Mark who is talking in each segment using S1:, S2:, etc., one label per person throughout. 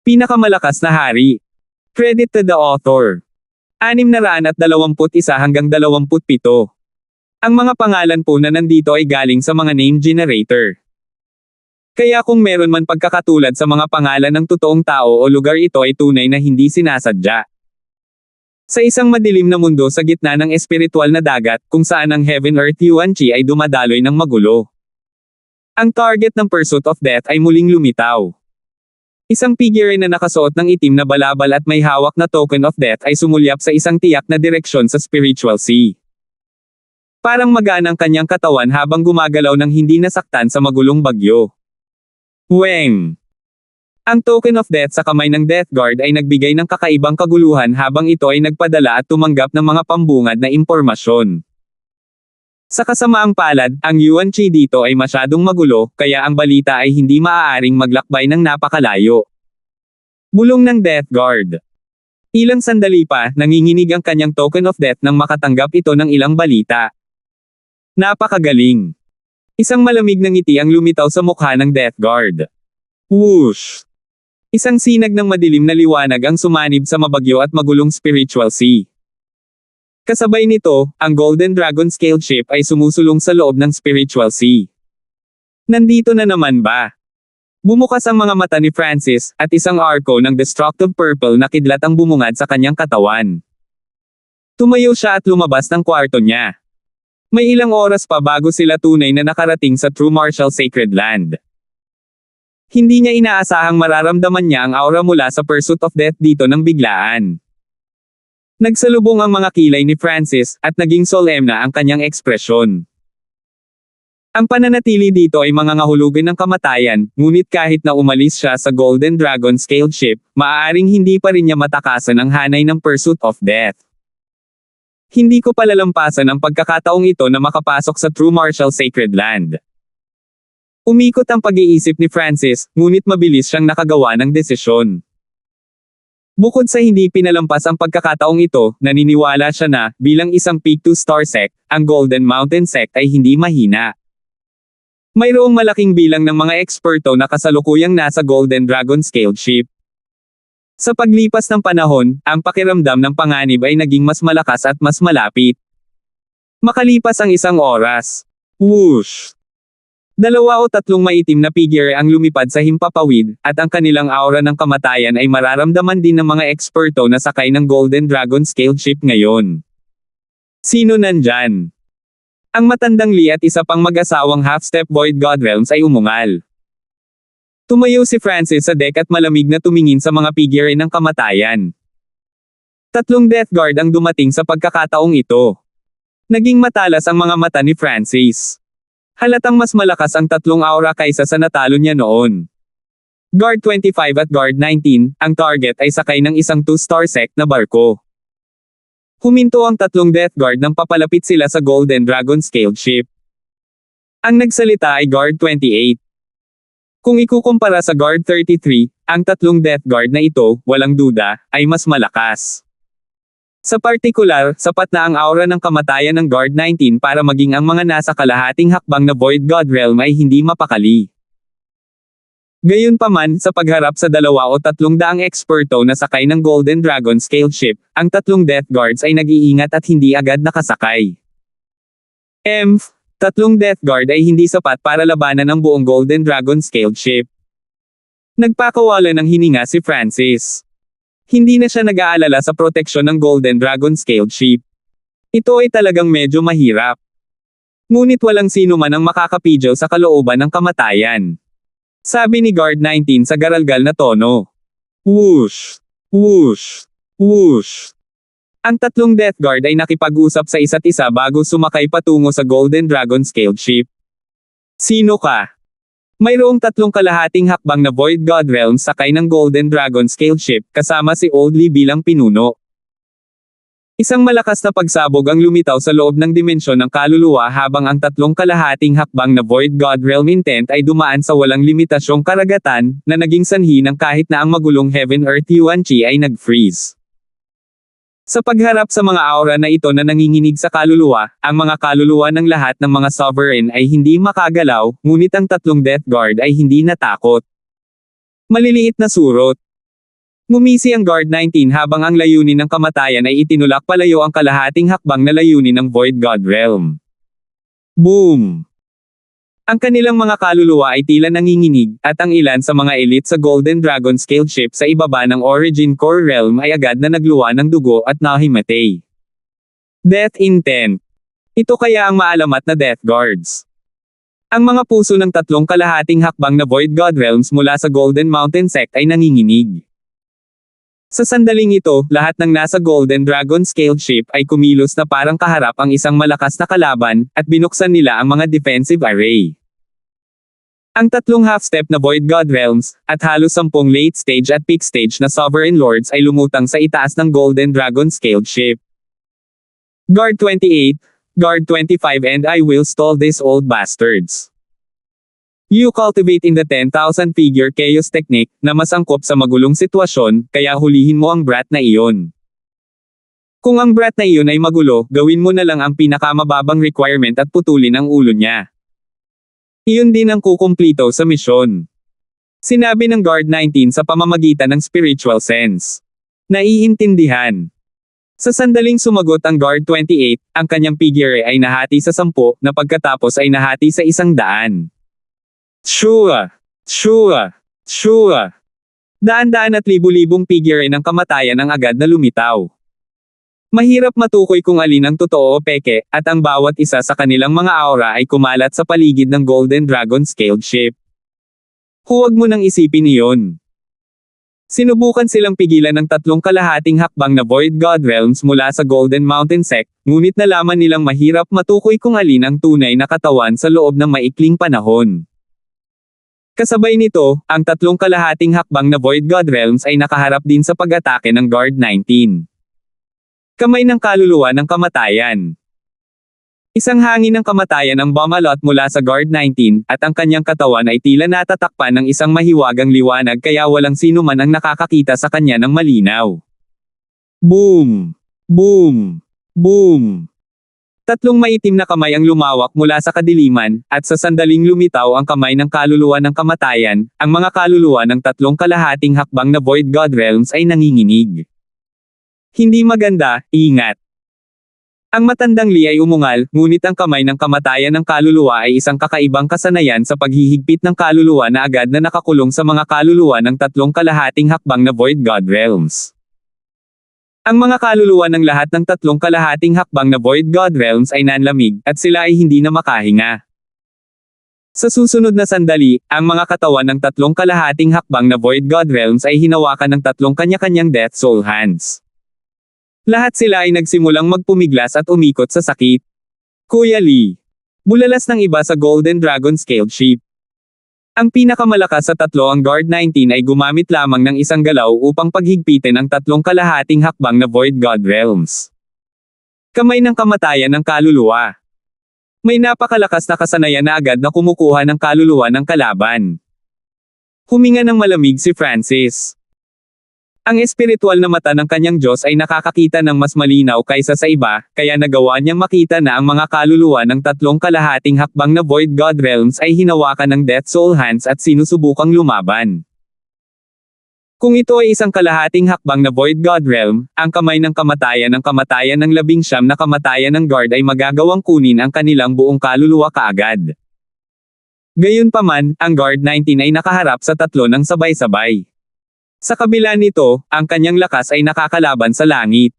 S1: Pinakamalakas na hari. Credit to the author. 621 hanggang 27. Ang mga pangalan po na nandito ay galing sa mga name generator. Kaya kung meron man pagkakatulad sa mga pangalan ng totoong tao o lugar, ito ay tunay na hindi sinasadya. Sa isang madilim na mundo sa gitna ng espiritual na dagat, kung saan ang Heaven Earth Yuan Chi ay dumadaloy ng magulo. Ang target ng Pursuit of Death ay muling lumitaw. Isang figure na nakasuot ng itim na balabal at may hawak na token of death ay sumulyap sa isang tiyak na direksyon sa spiritual sea. Parang magaan ang kanyang katawan habang gumagalaw ng hindi nasaktan sa magulong bagyo. Weng! Ang token of death sa kamay ng Death Guard ay nagbigay ng kakaibang kaguluhan habang ito ay nagpadala at tumanggap ng mga pambungad na impormasyon. Sa kasamaang palad, ang Yuan Chi dito ay masyadong magulo, kaya ang balita ay hindi maaaring maglakbay ng napakalayo. Bulong ng Death Guard. Ilang sandali pa, nanginginig ang kanyang token of death nang makatanggap ito ng ilang balita. Napakagaling. Isang malamig na ngiti ang lumitaw sa mukha ng Death Guard. Whoosh! Isang sinag ng madilim na liwanag ang sumanib sa mabagyo at magulong spiritual sea. Kasabay nito, ang Golden Dragon Scaled Ship ay sumusulong sa loob ng spiritual sea. Nandito na naman ba? Bumukas ang mga mata ni Francis, at isang arco ng destructive purple na kidlat ang bumungad sa kanyang katawan. Tumayo siya at lumabas ng kwarto niya. May ilang oras pa bago sila tunay na nakarating sa True Martial Sacred Land. Hindi niya inaasahang mararamdaman niya ang aura mula sa Pursuit of Death dito ng biglaan. Nagsalubong ang mga kilay ni Francis, at naging solemn na ang kanyang ekspresyon. Ang pananatili dito ay mangangahulugan ng kamatayan, ngunit kahit na umalis siya sa Golden Dragon Scaled Ship, maaaring hindi pa rin niya matakasan ang hanay ng Pursuit of Death. Hindi ko palalampasan ang pagkakataong ito na makapasok sa True Martial Sacred Land. Umikot ang pag-iisip ni Francis, ngunit mabilis siyang nakagawa ng desisyon. Bukod sa hindi pinalampas ang pagkakataong ito, naniniwala siya na, bilang isang Peak 2 Star Sect, ang Golden Mountain Sect ay hindi mahina. Mayroong malaking bilang ng mga eksperto na kasalukuyang nasa Golden Dragon Scaled Ship. Sa paglipas ng panahon, ang pakiramdam ng panganib ay naging mas malakas at mas malapit. Makalipas ang isang oras. Whoosh! 2 o 3 maitim na figure ang lumipad sa himpapawid, at ang kanilang aura ng kamatayan ay mararamdaman din ng mga eksperto na sakay ng Golden Dragon Scaled Ship ngayon. Sino nandyan? Ang matandang Lee at isa pang mag-asawang half-step Void God Realms ay umungal. Tumayo si Francis sa deck at malamig na tumingin sa mga figure ng kamatayan. 3 Death Guard ang dumating sa pagkakataong ito. Naging matalas ang mga mata ni Francis. Halatang mas malakas ang 3 aura kaysa sa natalo niya noon. Guard 25 at Guard 19, ang target ay sakay ng isang 2-star sect na barko. Huminto ang 3 Death Guard nang papalapit sila sa Golden Dragon Scaled Ship. Ang nagsalita ay Guard 28. Kung ikukumpara sa Guard 33, ang 3 Death Guard na ito, walang duda, ay mas malakas. Sa partikular, sapat na ang aura ng kamatayan ng Guard 19 para maging ang mga nasa kalahating hakbang na Void God Realm ay hindi mapakali. Gayunpaman, sa pagharap sa 2 o 300 eksperto na sakay ng Golden Dragon Scaled Ship, ang 3 Death Guards ay nag-iingat at hindi agad nakasakay. 3 Death Guard ay hindi sapat para labanan ang buong Golden Dragon Scaled Ship. Nagpakawala ng hininga si Francis. Hindi na siya nag-aalala sa proteksyon ng Golden Dragon Scaled Ship. Ito ay talagang medyo mahirap. Ngunit walang sino man ang makakapidyo sa kalooban ng kamatayan. Sabi ni Guard 19 sa garalgal na tono. Whoosh! Whoosh! Whoosh! Ang 3 Death Guard ay nakipag-usap sa isa't isa bago sumakay patungo sa Golden Dragon Scaled Ship. Sino ka? Mayroong 3 kalahating hakbang na Void God Realms sakay ng Golden Dragon Scaled Ship, kasama si Old Lee bilang pinuno. Isang malakas na pagsabog ang lumitaw sa loob ng dimensyon ng kaluluwa habang ang 3 kalahating hakbang na Void God Realm intent ay dumaan sa walang limitasyong karagatan, na naging sanhi ng kahit na ang magulong Heaven Earth Yuan Chi ay nag-freeze. Sa pagharap sa mga aura na ito na nanginginig sa kaluluwa, ang mga kaluluwa ng lahat ng mga sovereign ay hindi makagalaw, ngunit ang 3 Death Guard ay hindi natakot. Maliliit na surot. Ngumisi ang Guard 19 habang ang layunin ng kamatayan ay itinulak palayo ang kalahating hakbang na layunin ng Void God Realm. Boom! Ang kanilang mga kaluluwa ay tila nanginginig, at ang ilan sa mga elite sa Golden Dragon scaled ship sa ibaba ng Origin Core Realm ay agad na nagluwa ng dugo at nahimatay. Death Intent. Ito kaya ang maalamat na Death Guards. Ang mga puso ng tatlong kalahating hakbang na Void God Realms mula sa Golden Mountain Sect ay nanginginig. Sa sandaling ito, lahat ng nasa Golden Dragon scaled ship ay kumilos na parang kaharap ang isang malakas na kalaban, at binuksan nila ang mga defensive array. Ang tatlong half-step na Void God Realms, at halos 10 late stage at peak stage na Sovereign Lords ay lumutang sa itaas ng Golden Dragon scaled ship. Guard 28, Guard 25 and I will stall these old bastards. You cultivate in the 10,000 figure chaos technique, na mas angkop sa magulong sitwasyon, kaya hulihin mo ang brat na iyon. Kung ang brat na iyon ay magulo, gawin mo na lang ang pinakamababang requirement at putulin ang ulo niya. Iyon din ang kukumplito sa misyon. Sinabi ng Guard 19 sa pamamagitan ng spiritual sense. Naiintindihan. Sa sandaling sumagot ang Guard 28, ang kanyang figure ay nahati sa 10, na pagkatapos ay nahati sa 100. Shua! Shua! Shua! Daan-daan at libu-libong figure ng kamatayan ang agad na lumitaw. Mahirap matukoy kung alin ang totoo o peke, at ang bawat isa sa kanilang mga aura ay kumalat sa paligid ng Golden Dragon scaled ship. Huwag mo nang isipin iyon. Sinubukan silang pigilan ng tatlong kalahating hakbang na Void God Realms mula sa Golden Mountain Sect, ngunit nalaman nilang mahirap matukoy kung alin ang tunay na katawan sa loob ng maikling panahon. Kasabay nito, ang tatlong kalahating hakbang na Void God Realms ay nakaharap din sa pag-atake ng Guard 19. Kamay ng kaluluwa ng kamatayan. Isang hangin ng kamatayan ang bumalot mula sa Guard 19, at ang kanyang katawan ay tila natatakpan ng isang mahiwagang liwanag kaya walang sino man ang nakakakita sa kanya ng malinaw. Boom! Boom! Boom! Tatlong maitim na kamay ang lumawak mula sa kadiliman, at sa sandaling lumitaw ang kamay ng kaluluwa ng kamatayan, ang mga kaluluwa ng tatlong kalahating hakbang na Void God Realms ay nanginginig. Hindi maganda, ingat. Ang matandang Lee ay umungal, ngunit ang kamay ng kamatayan ng kaluluwa ay isang kakaibang kasanayan sa paghihigpit ng kaluluwa na agad na nakakulong sa mga kaluluwa ng tatlong kalahating hakbang na Void God Realms. Ang mga kaluluwa ng lahat ng tatlong kalahating hakbang na Void God Realms ay nanlamig, at sila ay hindi na makahinga. Sa susunod na sandali, ang mga katawan ng tatlong kalahating hakbang na Void God Realms ay hinawakan ng tatlong kanya-kanyang Death Soul Hands. Lahat sila ay nagsimulang magpumiglas at umikot sa sakit. Kuya Lee. Bulalas ng iba sa Golden Dragon scaled ship. Ang pinakamalakas sa tatlo ang Guard 19 ay gumamit lamang ng isang galaw upang paghigpitin ang tatlong kalahating hakbang na Void God Realms. Kamay ng kamatayan ng kaluluwa. May napakalakas na kasanayan na agad na kumukuha ng kaluluwa ng kalaban. Huminga ng malamig si Francis. Ang espiritual na mata ng kanyang Diyos ay nakakakita ng mas malinaw kaysa sa iba, kaya nagawa niyang makita na ang mga kaluluwa ng tatlong kalahating hakbang na Void God Realms ay hinawakan ng Death Soul Hands at sinusubukang lumaban. Kung ito ay isang kalahating hakbang na Void God Realm, ang kamay ng kamatayan ng 19 na kamatayan ng guard ay magagawang kunin ang kanilang buong kaluluwa kaagad. Gayunpaman, ang Guard 19 ay nakaharap sa tatlo ng sabay-sabay. Sa kabila nito, ang kanyang lakas ay nakakalaban sa langit.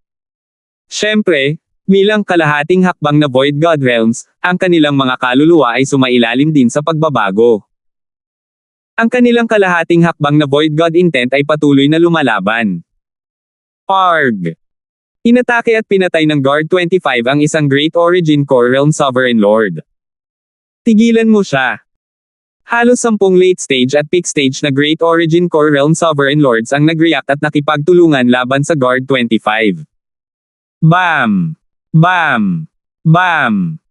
S1: Siyempre, bilang kalahating hakbang na Void God Realms, ang kanilang mga kaluluwa ay sumailalim din sa pagbabago. Ang kanilang kalahating hakbang na Void God Intent ay patuloy na lumalaban. Arg! Inatake at pinatay ng Guard 25 ang isang Great Origin Core Realm Sovereign Lord. Tigilan mo siya. Halos 10 late stage at peak stage na Great Origin Core Realm Sovereign Lords ang nag-react at nakipagtulungan laban sa Guard 25. Bam! Bam! Bam!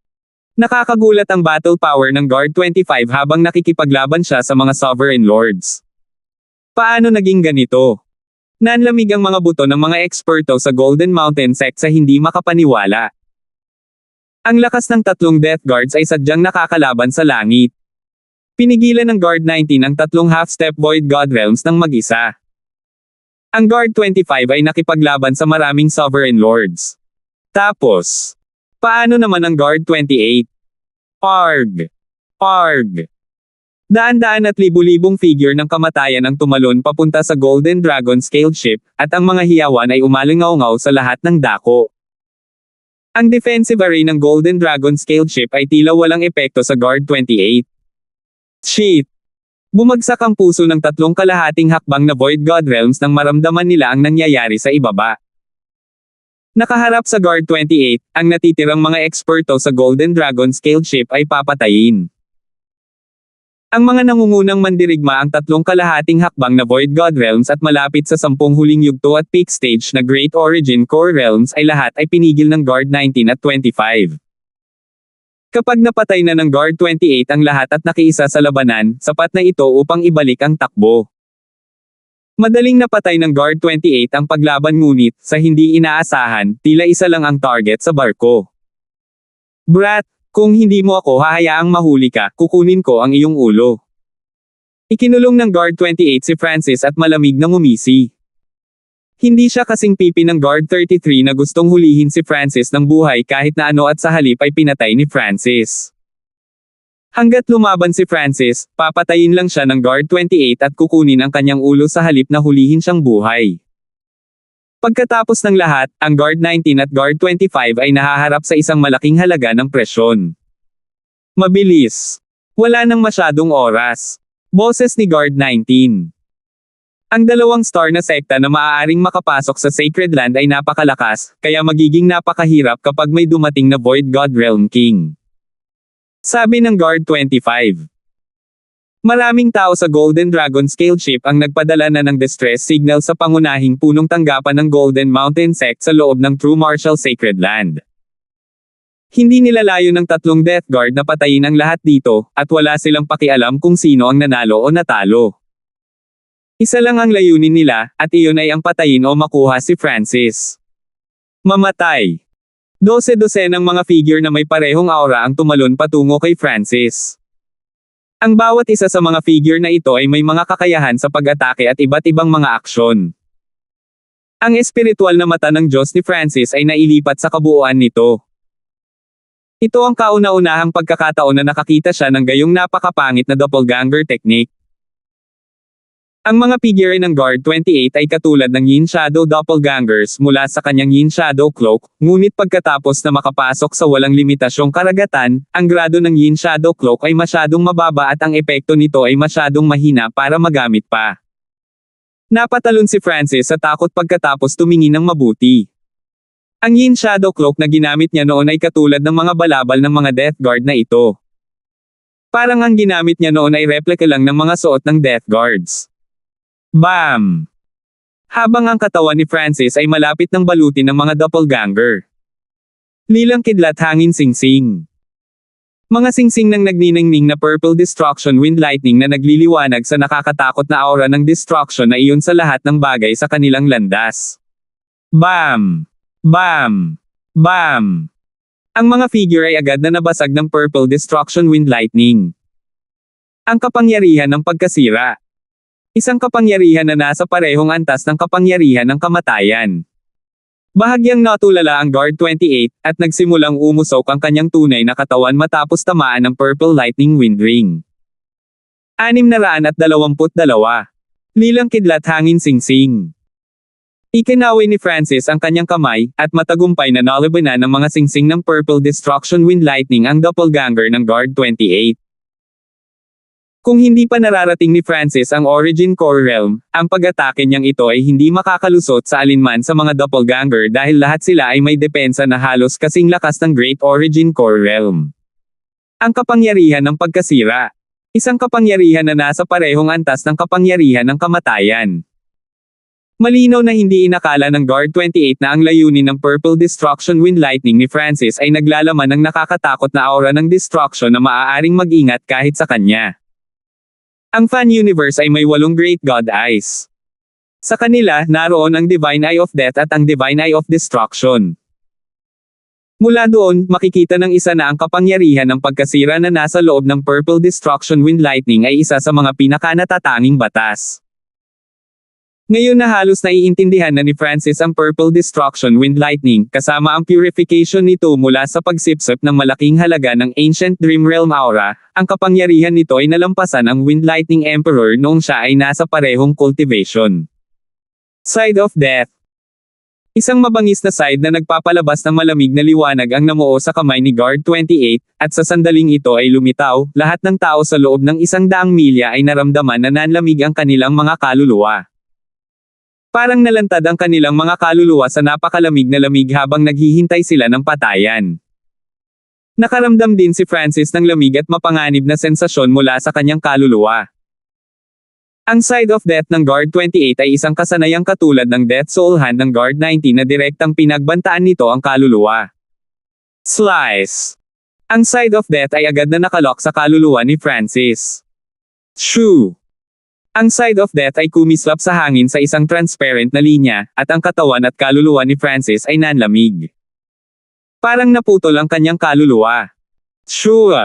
S1: Nakakagulat ang battle power ng Guard 25 habang nakikipaglaban siya sa mga Sovereign Lords. Paano naging ganito? Nanlamig ang mga buto ng mga eksperto sa Golden Mountain Sect sa hindi makapaniwala. Ang lakas ng tatlong Death Guards ay sadyang nakakalaban sa langit. Pinigilan ng Guard 19 ang tatlong half-step Void God Realms ng mag-isa. Ang Guard 25 ay nakipaglaban sa maraming Sovereign Lords. Tapos, paano naman ang Guard 28? Arg! Arg! Daan-daan at libu-libong figure ng kamatayan ang tumalon papunta sa Golden Dragon scaled ship, at ang mga hiyawan ay umalingaw-ngaw sa lahat ng dako. Ang defensive array ng Golden Dragon scaled ship ay tila walang epekto sa Guard 28. Shit! Bumagsak ang puso ng tatlong kalahating hakbang na Void God Realms nang maramdaman nila ang nangyayari sa ibaba. Nakaharap sa Guard 28, ang natitirang mga eksperto sa Golden Dragon scaled ship ay papatayin. Ang mga nangungunang mandirigma ang tatlong kalahating hakbang na Void God Realms at malapit sa 10 huling yugto at peak stage na Great Origin Core Realms ay lahat ay pinigil ng Guard 19 at 25. Kapag napatay na ng Guard 28 ang lahat at nakiisa sa labanan, sapat na ito upang ibalik ang takbo. Madaling napatay ng Guard 28 ang paglaban ngunit, sa hindi inaasahan, tila isa lang ang target sa barko. Brat, kung hindi mo ako hahayaang mahuli ka, kukunin ko ang iyong ulo. Ikinulong ng Guard 28 si Francis at malamig na ngumisi. Hindi siya kasing pipi ng Guard 33 na gustong hulihin si Francis ng buhay kahit na ano at sa halip ay pinatay ni Francis. Hanggat lumaban si Francis, papatayin lang siya ng Guard 28 at kukunin ang kanyang ulo sa halip na hulihin siyang buhay. Pagkatapos ng lahat, ang Guard 19 at Guard 25 ay nahaharap sa isang malaking halaga ng presyon. Mabilis. Wala nang masyadong oras. Boses ni Guard 19. Ang dalawang star na sekta na maaaring makapasok sa Sacred Land ay napakalakas, kaya magiging napakahirap kapag may dumating na Void God Realm King. Sabi ng Guard 25. Maraming tao sa Golden Dragon scaled ship ang nagpadala na ng distress signal sa pangunahing punong tanggapan ng Golden Mountain Sect sa loob ng True Martial Sacred Land. Hindi nila layo ng tatlong Death Guard na patayin ang lahat dito, at wala silang pakialam kung sino ang nanalo o natalo. Isa lang ang layunin nila, at iyon ay ang patayin o makuha si Francis. Mamatay. 12 ng mga figure na may parehong aura ang tumalon patungo kay Francis. Ang bawat isa sa mga figure na ito ay may mga kakayahan sa pag-atake at iba't ibang mga aksyon. Ang espiritual na mata ng Diyos ni Francis ay nailipat sa kabuuan nito. Ito ang kauna-unahang pagkakataon na nakakita siya ng gayong napakapangit na doppelganger technique. Ang mga figure ng Guard 28 ay katulad ng Yin Shadow Doppelgangers mula sa kanyang Yin Shadow Cloak, ngunit pagkatapos na makapasok sa walang limitasyong karagatan, ang grado ng Yin Shadow Cloak ay masyadong mababa at ang epekto nito ay masyadong mahina para magamit pa. Napatalon si Francis sa takot pagkatapos tumingin ng mabuti. Ang Yin Shadow Cloak na ginamit niya noon ay katulad ng mga balabal ng mga Death Guard na ito. Parang ang ginamit niya noon ay replika lang ng mga suot ng Death Guards. Bam! Habang ang katawan ni Francis ay malapit ng balutin ng mga doppelganger. Lilang kidlat hangin singsing. Mga singsing ng nagniningning na purple destruction wind lightning na nagliliwanag sa nakakatakot na aura ng destruction na iyon sa lahat ng bagay sa kanilang landas. Bam! Bam! Bam! Ang mga figure ay agad na nabasag ng purple destruction wind lightning. Ang kapangyarihan ng pagkasira. Isang kapangyarihan na nasa parehong antas ng kapangyarihan ng kamatayan. Bahagyang natulala ang Guard 28, at nagsimulang umusok ang kanyang tunay na katawan matapos tamaan ng Purple Lightning Wind Ring. 622. Lilang kidlat hangin singsing. Ikinaway ni Francis ang kanyang kamay, at matagumpay na nalabanan ng mga singsing ng Purple Destruction Wind Lightning ang doppelganger ng Guard 28. Kung hindi pa nararating ni Francis ang Origin Core Realm, ang pag-atake niyang ito ay hindi makakalusot sa alinman sa mga doppelganger dahil lahat sila ay may depensa na halos kasing lakas ng Great Origin Core Realm. Ang kapangyarihan ng pagkasira. Isang kapangyarihan na nasa parehong antas ng kapangyarihan ng kamatayan. Malinaw na hindi inakala ng Guard 28 na ang layunin ng Purple Destruction Wind Lightning ni Francis ay naglalaman ng nakakatakot na aura ng destruction na maaaring mag-ingat kahit sa kanya. Ang Fan Universe ay may 8 Great God Eyes. Sa kanila, naroon ang Divine Eye of Death at ang Divine Eye of Destruction. Mula doon, makikita ng isa na ang kapangyarihan ng pagkasira na nasa loob ng Purple Destruction Wind Lightning ay isa sa mga pinakanatatanging batas. Ngayon na halos naiintindihan na ni Francis ang Purple Destruction Wind Lightning, kasama ang purification nito mula sa pagsipsip ng malaking halaga ng Ancient Dream Realm Aura, ang kapangyarihan nito ay nalampasan ang Wind Lightning Emperor noong siya ay nasa parehong cultivation. Side of Death. Isang mabangis na side na nagpapalabas ng malamig na liwanag ang namuo sa kamay ni Guard 28, at sa sandaling ito ay lumitaw, lahat ng tao sa loob ng 100 milya ay naramdaman na nanlamig ang kanilang mga kaluluwa. Parang nalantad ang kanilang mga kaluluwa sa napakalamig na lamig habang naghihintay sila ng patayan. Nakaramdam din si Francis ng lamig at mapanganib na sensasyon mula sa kanyang kaluluwa. Ang Side of Death ng Guard 28 ay isang kasanayang katulad ng Death Soul Hand ng Guard 19 na direktang pinagbantaan nito ang kaluluwa. Slice. Ang Side of Death ay agad na nakalock sa kaluluwa ni Francis. Shoo. Ang Side of Death ay kumislap sa hangin sa isang transparent na linya, at ang katawan at kaluluwa ni Francis ay nanlamig. Parang naputol ang kanyang kaluluwa. Shoo.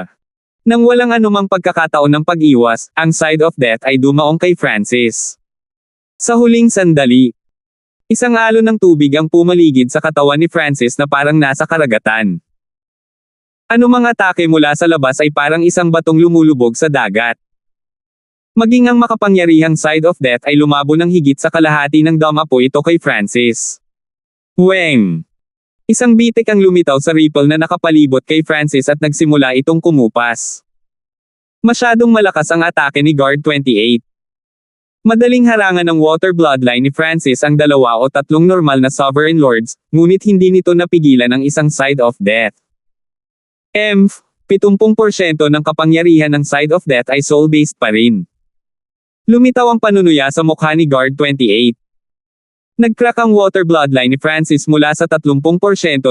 S1: Nang walang anumang pagkakataon ng pag-iwas, ang Side of Death ay dumaong kay Francis. Sa huling sandali, isang alon ng tubig ang pumaligid sa katawan ni Francis na parang nasa karagatan. Anumang atake mula sa labas ay parang isang batong lumulubog sa dagat. Maging ang makapangyarihang Side of Death ay lumabo ng higit sa kalahati ng damapo ito kay Francis. Weng! Isang bitik ang lumitaw sa ripple na nakapalibot kay Francis at nagsimula itong kumupas. Masyadong malakas ang atake ni Guard 28. Madaling harangan ng water bloodline ni Francis ang 2 o 3 normal na Sovereign Lords, ngunit hindi nito napigilan ang isang Side of Death. 70% ng kapangyarihan ng Side of Death ay soul-based pa rin. Lumitaw ang panunuya sa mukha ni Guard 28. Nag-crack ang water bloodline ni Francis mula sa 30%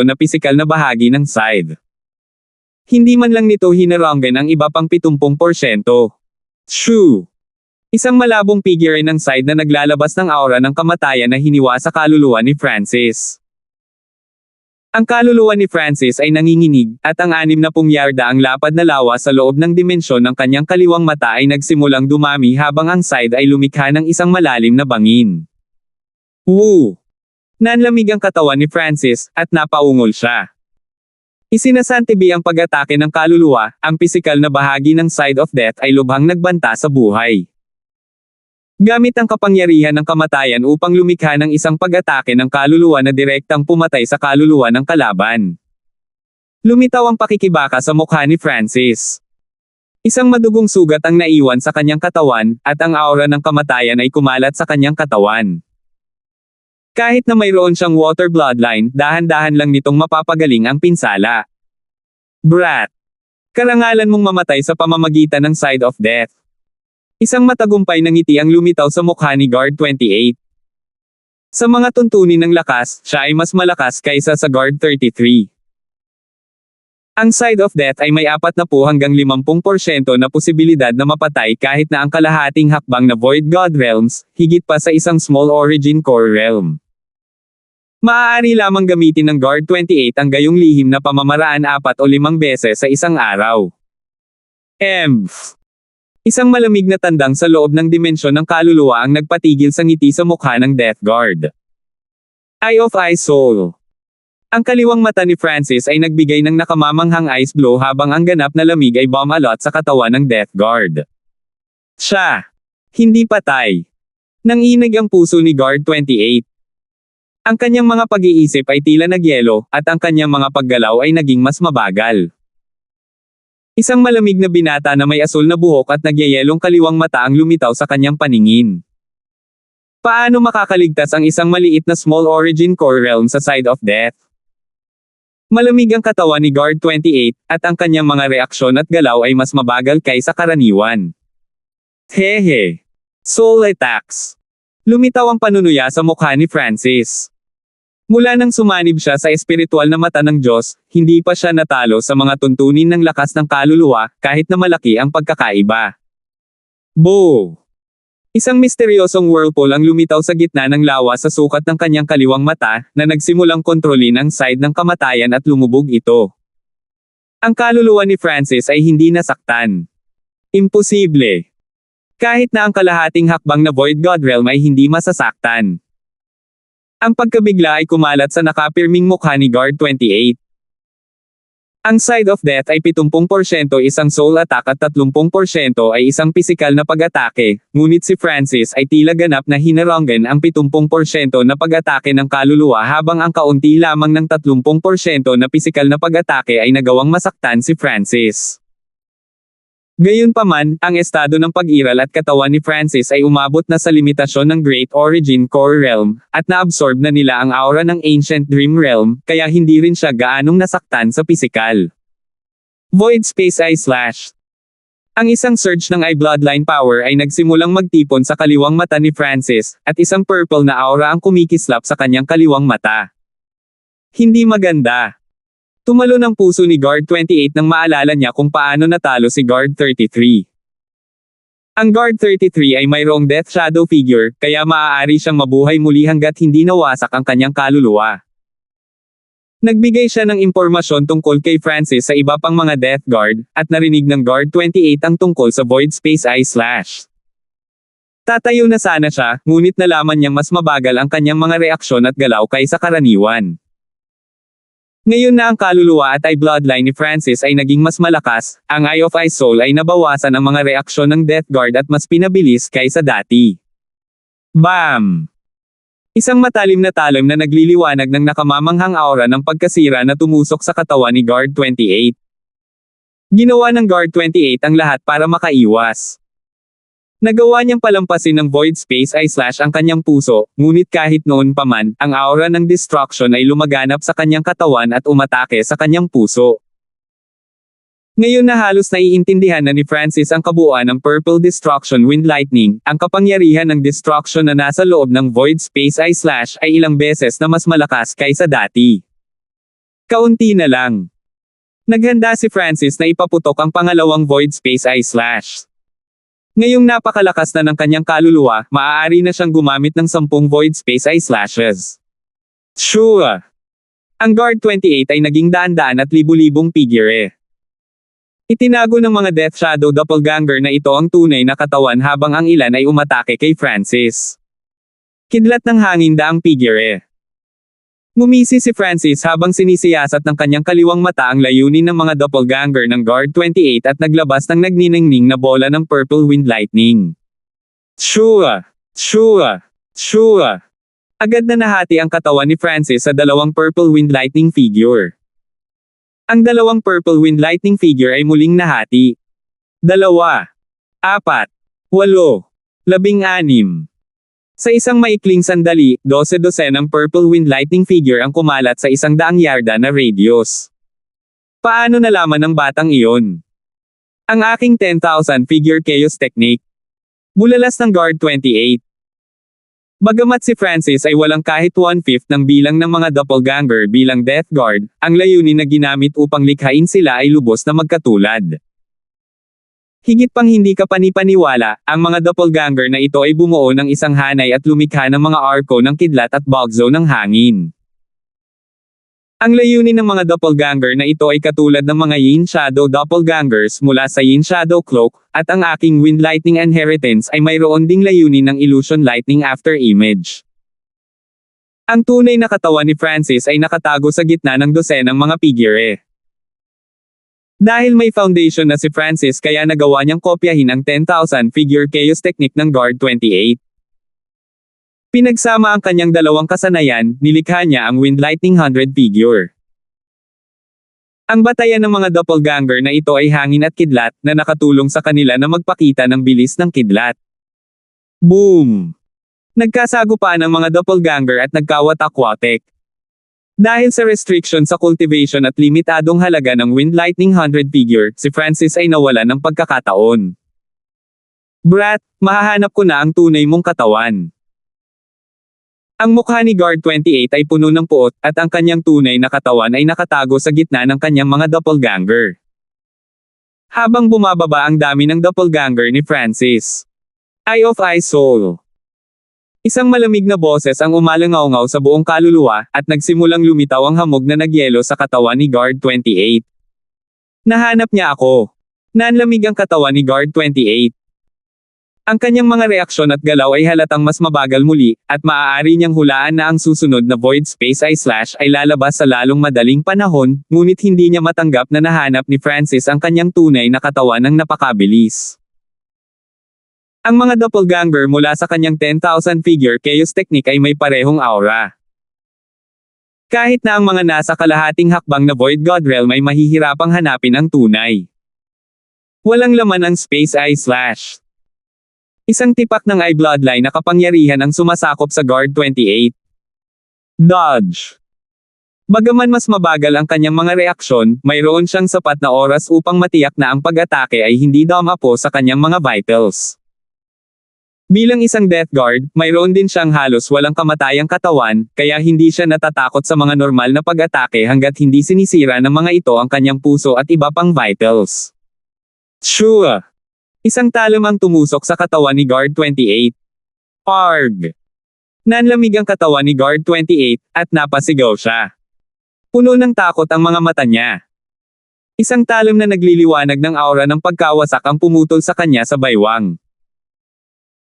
S1: na pisikal na bahagi ng side. Hindi man lang nito hinaranggan ang iba pang 70%. Shoo! Isang malabong figure ng side na naglalabas ng aura ng kamatayan na hiniwa sa kaluluwa ni Francis. Ang kaluluwa ni Francis ay nanginginig, at ang 60 yarda ang lapad na lawa sa loob ng dimensyon ng kanyang kaliwang mata ay nagsimulang dumami habang ang side ay lumikha ng isang malalim na bangin. Woo! Nanlamig ang katawan ni Francis, at napaungol siya. Isinasantibi ang pag-atake ng kaluluwa, ang pisikal na bahagi ng Side of Death ay lubhang nagbanta sa buhay. Gamit ang kapangyarihan ng kamatayan upang lumikha ng isang pag-atake ng kaluluwa na direktang pumatay sa kaluluwa ng kalaban. Lumitaw ang pakikibaka sa mukha ni Francis. Isang madugong sugat ang naiwan sa kanyang katawan, at ang aura ng kamatayan ay kumalat sa kanyang katawan. Kahit na mayroon siyang water bloodline, dahan-dahan lang nitong mapapagaling ang pinsala. Brat! Karangalan mong mamatay sa pamamagitan ng Side of Death. Isang matagumpay na ngiti ang lumitaw sa mukha ni Guard 28. Sa mga tuntunin ng lakas, siya ay mas malakas kaysa sa Guard 33. Ang Side of Death ay may 40 hanggang 50% na posibilidad na mapatay kahit na ang kalahating hakbang na Void God Realms, higit pa sa isang Small Origin Core Realm. Maaari lamang gamitin ng Guard 28 ang gayong lihim na pamamaraan 4 o 5 beses sa isang araw. Isang malamig na tandang sa loob ng dimensyon ng kaluluwa ang nagpatigil sa ngiti sa mukha ng Death Guard. Eye of Eye Soul. Ang kaliwang mata ni Francis ay nagbigay ng nakamamanghang ice blow habang ang ganap na lamig ay bumalot sa katawan ng Death Guard. Siya! Hindi patay. Nanginig ang puso ni Guard 28. Ang kanyang mga pag-iisip ay tila nagyelo, at ang kanyang mga paggalaw ay naging mas mabagal. Isang malamig na binata na may asul na buhok at nagyayelong kaliwang mata ang lumitaw sa kanyang paningin. Paano makakaligtas ang isang maliit na Small Origin Core Realm sa Side of Death? Malamig ang katawan ni Guard 28, at ang kanyang mga reaksyon at galaw ay mas mabagal kaysa karaniwan. Hehe! Soul Attacks! Lumitaw ang panunuya sa mukha ni Francis. Mula nang sumanib siya sa espiritual na mata ng Diyos, hindi pa siya natalo sa mga tuntunin ng lakas ng kaluluwa, kahit na malaki ang pagkakaiba. Bo! Isang misteryosong whirlpool ang lumitaw sa gitna ng lawa sa sukat ng kanyang kaliwang mata, na nagsimulang kontrolin ang side ng kamatayan at lumubog ito. Ang kaluluwa ni Francis ay hindi nasaktan. Imposible. Kahit na ang kalahating hakbang na Void God Realm ay hindi masasaktan. Ang pagkabigla ay kumalat sa nakapirming mukha ni Guard 28. Ang side of death ay 70% isang soul attack at 30% ay isang pisikal na pag-atake, ngunit si Francis ay tila ganap na hinaranggan ang 70% na pag-atake ng kaluluwa habang ang kaunti lamang ng 30% na pisikal na pag-atake ay nagawang masaktan si Francis. Gayunpaman, ang estado ng pag-iral at katawan ni Francis ay umabot na sa limitasyon ng Great Origin Core Realm, at naabsorb na nila ang aura ng Ancient Dream Realm, kaya hindi rin siya gaanong nasaktan sa pisikal. Void Space Eye Slash. Ang isang surge ng eye bloodline power ay nagsimulang magtipon sa kaliwang mata ni Francis, at isang purple na aura ang kumikislap sa kanyang kaliwang mata. Hindi maganda. Tumalo ng puso ni Guard 28 nang maalala niya kung paano natalo si Guard 33. Ang Guard 33 ay mayroong Death Shadow figure, kaya maaari siyang mabuhay muli hanggat hindi nawasak ang kanyang kaluluwa. Nagbigay siya ng impormasyon tungkol kay Francis sa iba pang mga Death Guard, at narinig ng Guard 28 ang tungkol sa Void Space Eye Slash. Tatayo na sana siya, ngunit nalaman niyang mas mabagal ang kanyang mga reaksyon at galaw kaysa karaniwan. Ngayon na ang kaluluwa at eye bloodline ni Francis ay naging mas malakas, ang Eye of Ice Soul ay nabawasan ang mga reaksyon ng Death Guard at mas pinabilis kaysa dati. BAM! Isang matalim na talim na nagliliwanag ng nakamamanghang aura ng pagkasira na tumusok sa katawan ni Guard 28. Ginawa ng Guard 28 ang lahat para makaiwas. Nagawa niyang palampasin ng Void Space Eye Slash ang kanyang puso, ngunit kahit noon pa man, ang aura ng destruction ay lumaganap sa kanyang katawan at umatake sa kanyang puso. Ngayon na halos naiintindihan na ni Francis ang kabuuan ng Purple Destruction Wind Lightning, ang kapangyarihan ng destruction na nasa loob ng Void Space Eye Slash ay ilang beses na mas malakas kaysa dati. Kaunti na lang. Naghanda si Francis na ipaputok ang pangalawang Void Space Eye Slash. Ngayong napakalakas na ng kanyang kaluluwa, maaari na siyang gumamit ng 10 Void Space Eye Slashes. Sure! Ang Guard 28 ay naging daan-daan at libu-libong figure. Itinago ng mga Death Shadow Doppelganger na ito ang tunay na katawan habang ang ilan ay umatake kay Francis. Kidlat ng hangin daang figure. Ngumisi si Francis habang sinisiyasat ng kanyang kaliwang mata ang layunin ng mga doppelganger ng Guard 28 at naglabas ng nagniningning na bola ng Purple Wind Lightning. Shua! Shua! Shua! Agad na nahati ang katawan ni Francis sa dalawang Purple Wind Lightning figure. Ang dalawang Purple Wind Lightning figure ay muling nahati. 2, 4, 8, 16. Sa isang maikling sandali, 12 ng Purple Wind Lightning figure ang kumalat sa 100 yarda na radius. Paano nalaman ng batang iyon? Ang aking 10,000 figure chaos technique. Bulalas ng Guard 28. Bagamat si Francis ay walang kahit 1/5 ng bilang ng mga doppelganger bilang Death Guard, ang layunin na ginamit upang likhain sila ay lubos na magkatulad. Higit pang hindi ka panipaniwala, ang mga doppelganger na ito ay bumuo ng isang hanay at lumikha ng mga arko ng kidlat at bugzo ng hangin. Ang layunin ng mga doppelganger na ito ay katulad ng mga Yin Shadow Doppelgangers mula sa Yin Shadow Cloak, at ang aking Wind Lightning Inheritance ay mayroon ding layunin ng Illusion Lightning After Image. Ang tunay na katawan ni Francis ay nakatago sa gitna ng dosenang mga figure. Dahil may foundation na si Francis kaya nagawa niyang kopyahin ang 10,000 figure chaos technique ng Guard 28. Pinagsama ang kanyang dalawang kasanayan, nilikha niya ang Wind Lightning 100 figure. Ang batayan ng mga doppelganger na ito ay hangin at kidlat, na nakatulong sa kanila na magpakita ng bilis ng kidlat. Boom! Nagkasagupaan ang mga doppelganger at nagkawatak-watek. Dahil sa restriction sa cultivation at limitadong halaga ng Wind Lightning 100 figure, si Francis ay nawala ng pagkakataon. Brat, mahahanap ko na ang tunay mong katawan. Ang mukha ni Guard 28 ay puno ng puot, at ang kanyang tunay na katawan ay nakatago sa gitna ng kanyang mga doppelganger. Habang bumababa ang dami ng doppelganger ni Francis. Eye of Ice Soul. Isang malamig na boses ang umalangaw-ngaw sa buong kaluluwa, at nagsimulang lumitaw ang hamog na nagyelo sa katawan ni Guard 28. Nahanap niya ako. Nanlamig ang katawan ni Guard 28. Ang kanyang mga reaksyon at galaw ay halatang mas mabagal muli, at maaari niyang hulaan na ang susunod na void space ay lalabas sa lalong madaling panahon, ngunit hindi niya matanggap na nahanap ni Francis ang kanyang tunay na katawan ng napakabilis. Ang mga doppelganger mula sa kanyang 10,000 figure chaos technique ay may parehong aura. Kahit na ang mga nasa kalahating hakbang na Void God Realm ay mahihirapang hanapin ang tunay. Walang laman ang space / Isang tipak ng bloodline na kapangyarihan ang sumasakop sa Guard 28. Dodge. Bagaman mas mabagal ang kanyang mga reaksyon, mayroon siyang sapat na oras upang matiyak na ang pag-atake ay hindi dumapo sa kanyang mga vitals. Bilang isang Death Guard, mayroon din siyang halos walang kamatayang katawan, kaya hindi siya natatakot sa mga normal na pag-atake hanggat hindi sinisira ng mga ito ang kanyang puso at iba pang vitals. Sure. Isang talon ang tumusok sa katawan ni Guard 28. Arg! Nanlamig ang katawan ni Guard 28, at napasigaw siya. Puno ng takot ang mga mata niya. Isang talon na nagliliwanag ng aura ng pagkawasak ang pumutol sa kanya sa baywang.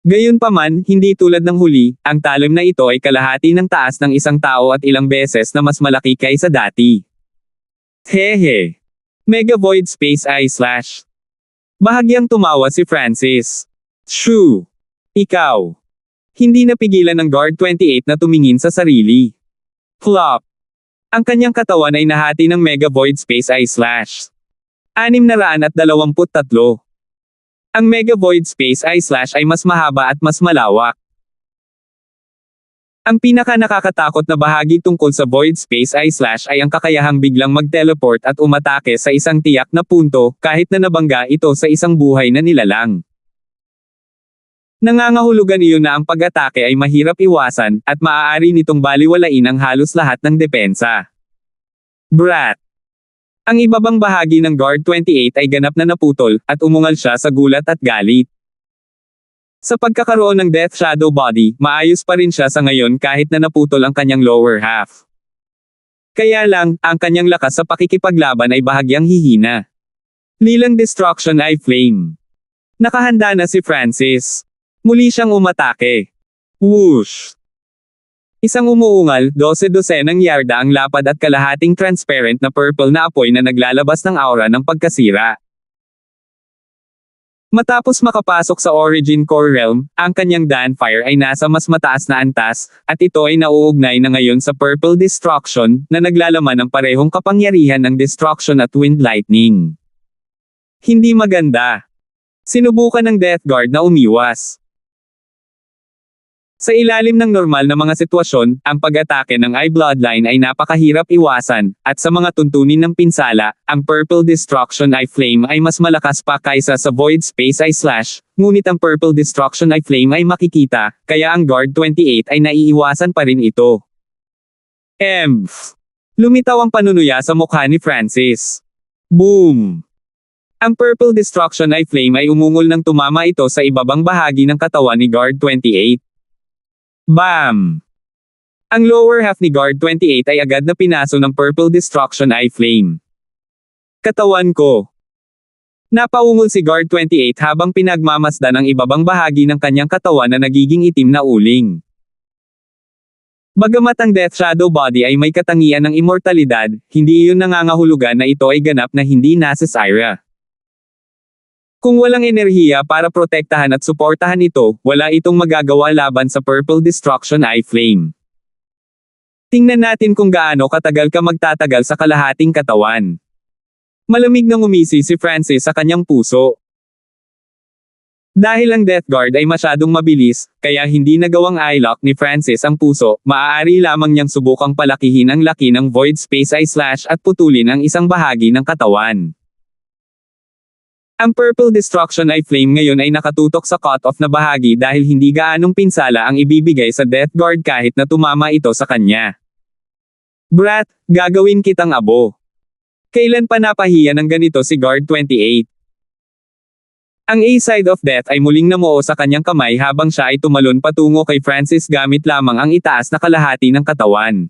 S1: Gayunpaman, hindi tulad ng huli, ang talon na ito ay kalahati ng taas ng isang tao at ilang beses na mas malaki kaysa dati. Hehe. Mega Void Space / Bahagyang tumawa si Francis. Shoo! Ikaw. Hindi napigilan ng Guard 28 na tumingin sa sarili. Flop! Ang kanyang katawan ay nahati ng Mega Void Space / 623. Ang Mega Void Space / ay mas mahaba at mas malawak. Ang pinaka-nakakatakot na bahagi tungkol sa Void Space / ay ang kakayahang biglang mag-teleport at umatake sa isang tiyak na punto, kahit na nabangga ito sa isang buhay na nilalang. Nangangahulugan iyon na ang pag-atake ay mahirap iwasan, at maaari nitong baliwalain ang halos lahat ng depensa. Brat! Ang ibabang bahagi ng Guard 28 ay ganap na naputol, at umungal siya sa gulat at galit. Sa pagkakaroon ng Death Shadow Body, maayos pa rin siya sa ngayon kahit na naputol ang kanyang lower half. Kaya lang, ang kanyang lakas sa pakikipaglaban ay bahagyang hihina. Lilang Destruction / Flame. Nakahanda na si Francis. Muli siyang umatake. Whoosh! Isang umuungal, 12-dosenang yarda ang lapad at kalahating transparent na purple na apoy na naglalabas ng aura ng pagkasira. Matapos makapasok sa Origin Core Realm, ang kanyang Danfire ay nasa mas mataas na antas, at ito ay nauugnay na ngayon sa Purple Destruction, na naglalaman ng parehong kapangyarihan ng Destruction at Wind Lightning. Hindi maganda. Sinubukan ng Death Guard na umiwas. Sa ilalim ng normal na mga sitwasyon, ang pag-atake ng bloodline ay napakahirap iwasan, at sa mga tuntunin ng pinsala, ang Purple Destruction / Flame ay mas malakas pa kaysa sa Void Space / ngunit ang Purple Destruction / Flame ay makikita, kaya ang Guard 28 ay naiiwasan pa rin ito. Emph! Lumitaw ang panunuya sa mukha ni Francis. Boom! Ang Purple Destruction / Flame ay umungol nang tumama ito sa ibabang bahagi ng katawan ni Guard 28. Bam! Ang lower half ni Guard 28 ay agad na pinaso ng Purple Destruction / Flame. Katawan ko. Napaungol si Guard 28 habang pinagmamasdan ang ibabang bahagi ng kanyang katawan na nagiging itim na uling. Bagamat ang Death Shadow Body ay may katangian ng immortalidad, hindi iyon nangangahulugan na ito ay ganap na hindi nasisira. Kung walang enerhiya para protektahan at suportahan ito, wala itong magagawa laban sa Purple Destruction / Flame. Tingnan natin kung gaano katagal ka magtatagal sa kalahating katawan. Malamig nang umisi si Francis sa kanyang puso. Dahil ang Death Guard ay masyadong mabilis, kaya hindi nagawang i-lock ni Francis ang puso, maaari lamang niyang subukang palakihin ang laki ng Void Space / at putulin ang isang bahagi ng katawan. Ang Purple Destruction / Flame ngayon ay nakatutok sa cut-off na bahagi dahil hindi gaanong pinsala ang ibibigay sa Death Guard kahit na tumama ito sa kanya. Brat, gagawin kitang abo. Kailan pa napahiya ng ganito si Guard 28? Ang A-side of death ay muling namuo sa kanyang kamay habang siya ay tumalon patungo kay Francis gamit lamang ang itaas na kalahati ng katawan.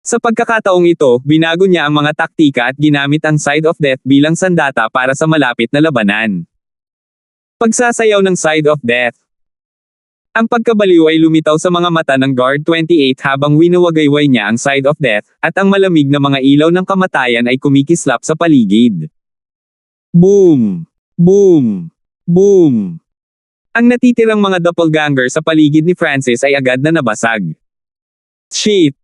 S1: Sa pagkakataong ito, binago niya ang mga taktika at ginamit ang Side of Death bilang sandata para sa malapit na labanan. Pagsasayaw ng Side of Death. Ang pagkabaliw ay lumitaw sa mga mata ng Guard 28 habang winuwagayway niya ang Side of Death, at ang malamig na mga ilaw ng kamatayan ay kumikislap sa paligid. Boom! Boom! Boom! Ang natitirang mga doppelganger sa paligid ni Francis ay agad na nabasag. Shit!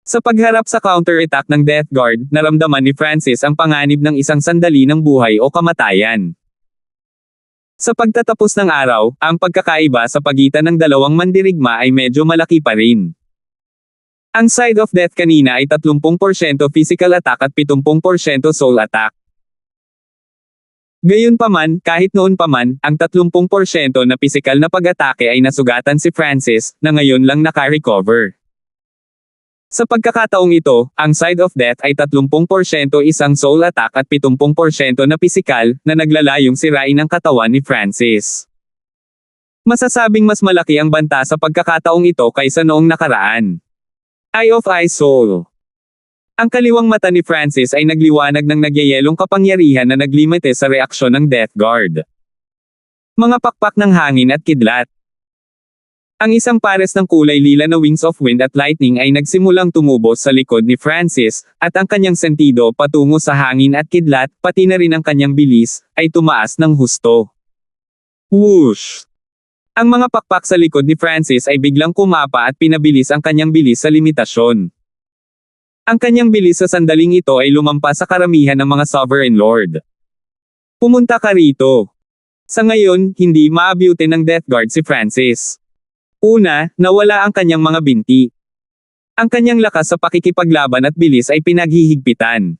S1: Sa pagharap sa counter-attack ng Death Guard, naramdaman ni Francis ang panganib ng isang sandali ng buhay o kamatayan. Sa pagtatapos ng araw, ang pagkakaiba sa pagitan ng dalawang mandirigma ay medyo malaki pa rin. Ang Side of Death kanina ay 30% physical attack at 70% soul attack. Gayunpaman, kahit noon pa man, ang 30% na physical na pag-atake ay nasugatan si Francis, na ngayon lang naka-recover. Sa pagkakataong ito, ang Side of Death ay 30% isang soul attack at 70% na pisikal, na naglalayong sirain ang katawan ni Francis. Masasabing mas malaki ang banta sa pagkakataong ito kaysa noong nakaraan. Eye of Eye Soul. Ang kaliwang mata ni Francis ay nagliwanag ng nagyayelong kapangyarihan na naglimite sa reaksyon ng Death Guard. Mga pakpak ng hangin at kidlat. Ang isang pares ng kulay lila na wings of wind at lightning ay nagsimulang tumubos sa likod ni Francis, at ang kanyang sentido patungo sa hangin at kidlat, pati na rin ang kanyang bilis, ay tumaas ng husto. Whoosh! Ang mga pakpak sa likod ni Francis ay biglang kumapa at pinabilis ang kanyang bilis sa limitasyon. Ang kanyang bilis sa sandaling ito ay lumampas sa karamihan ng mga Sovereign Lord. Pumunta ka rito. Sa ngayon, hindi maabutin ng Death Guard si Francis. Una, nawala ang kanyang mga binti. Ang kanyang lakas sa pakikipaglaban at bilis ay pinaghihigpitan.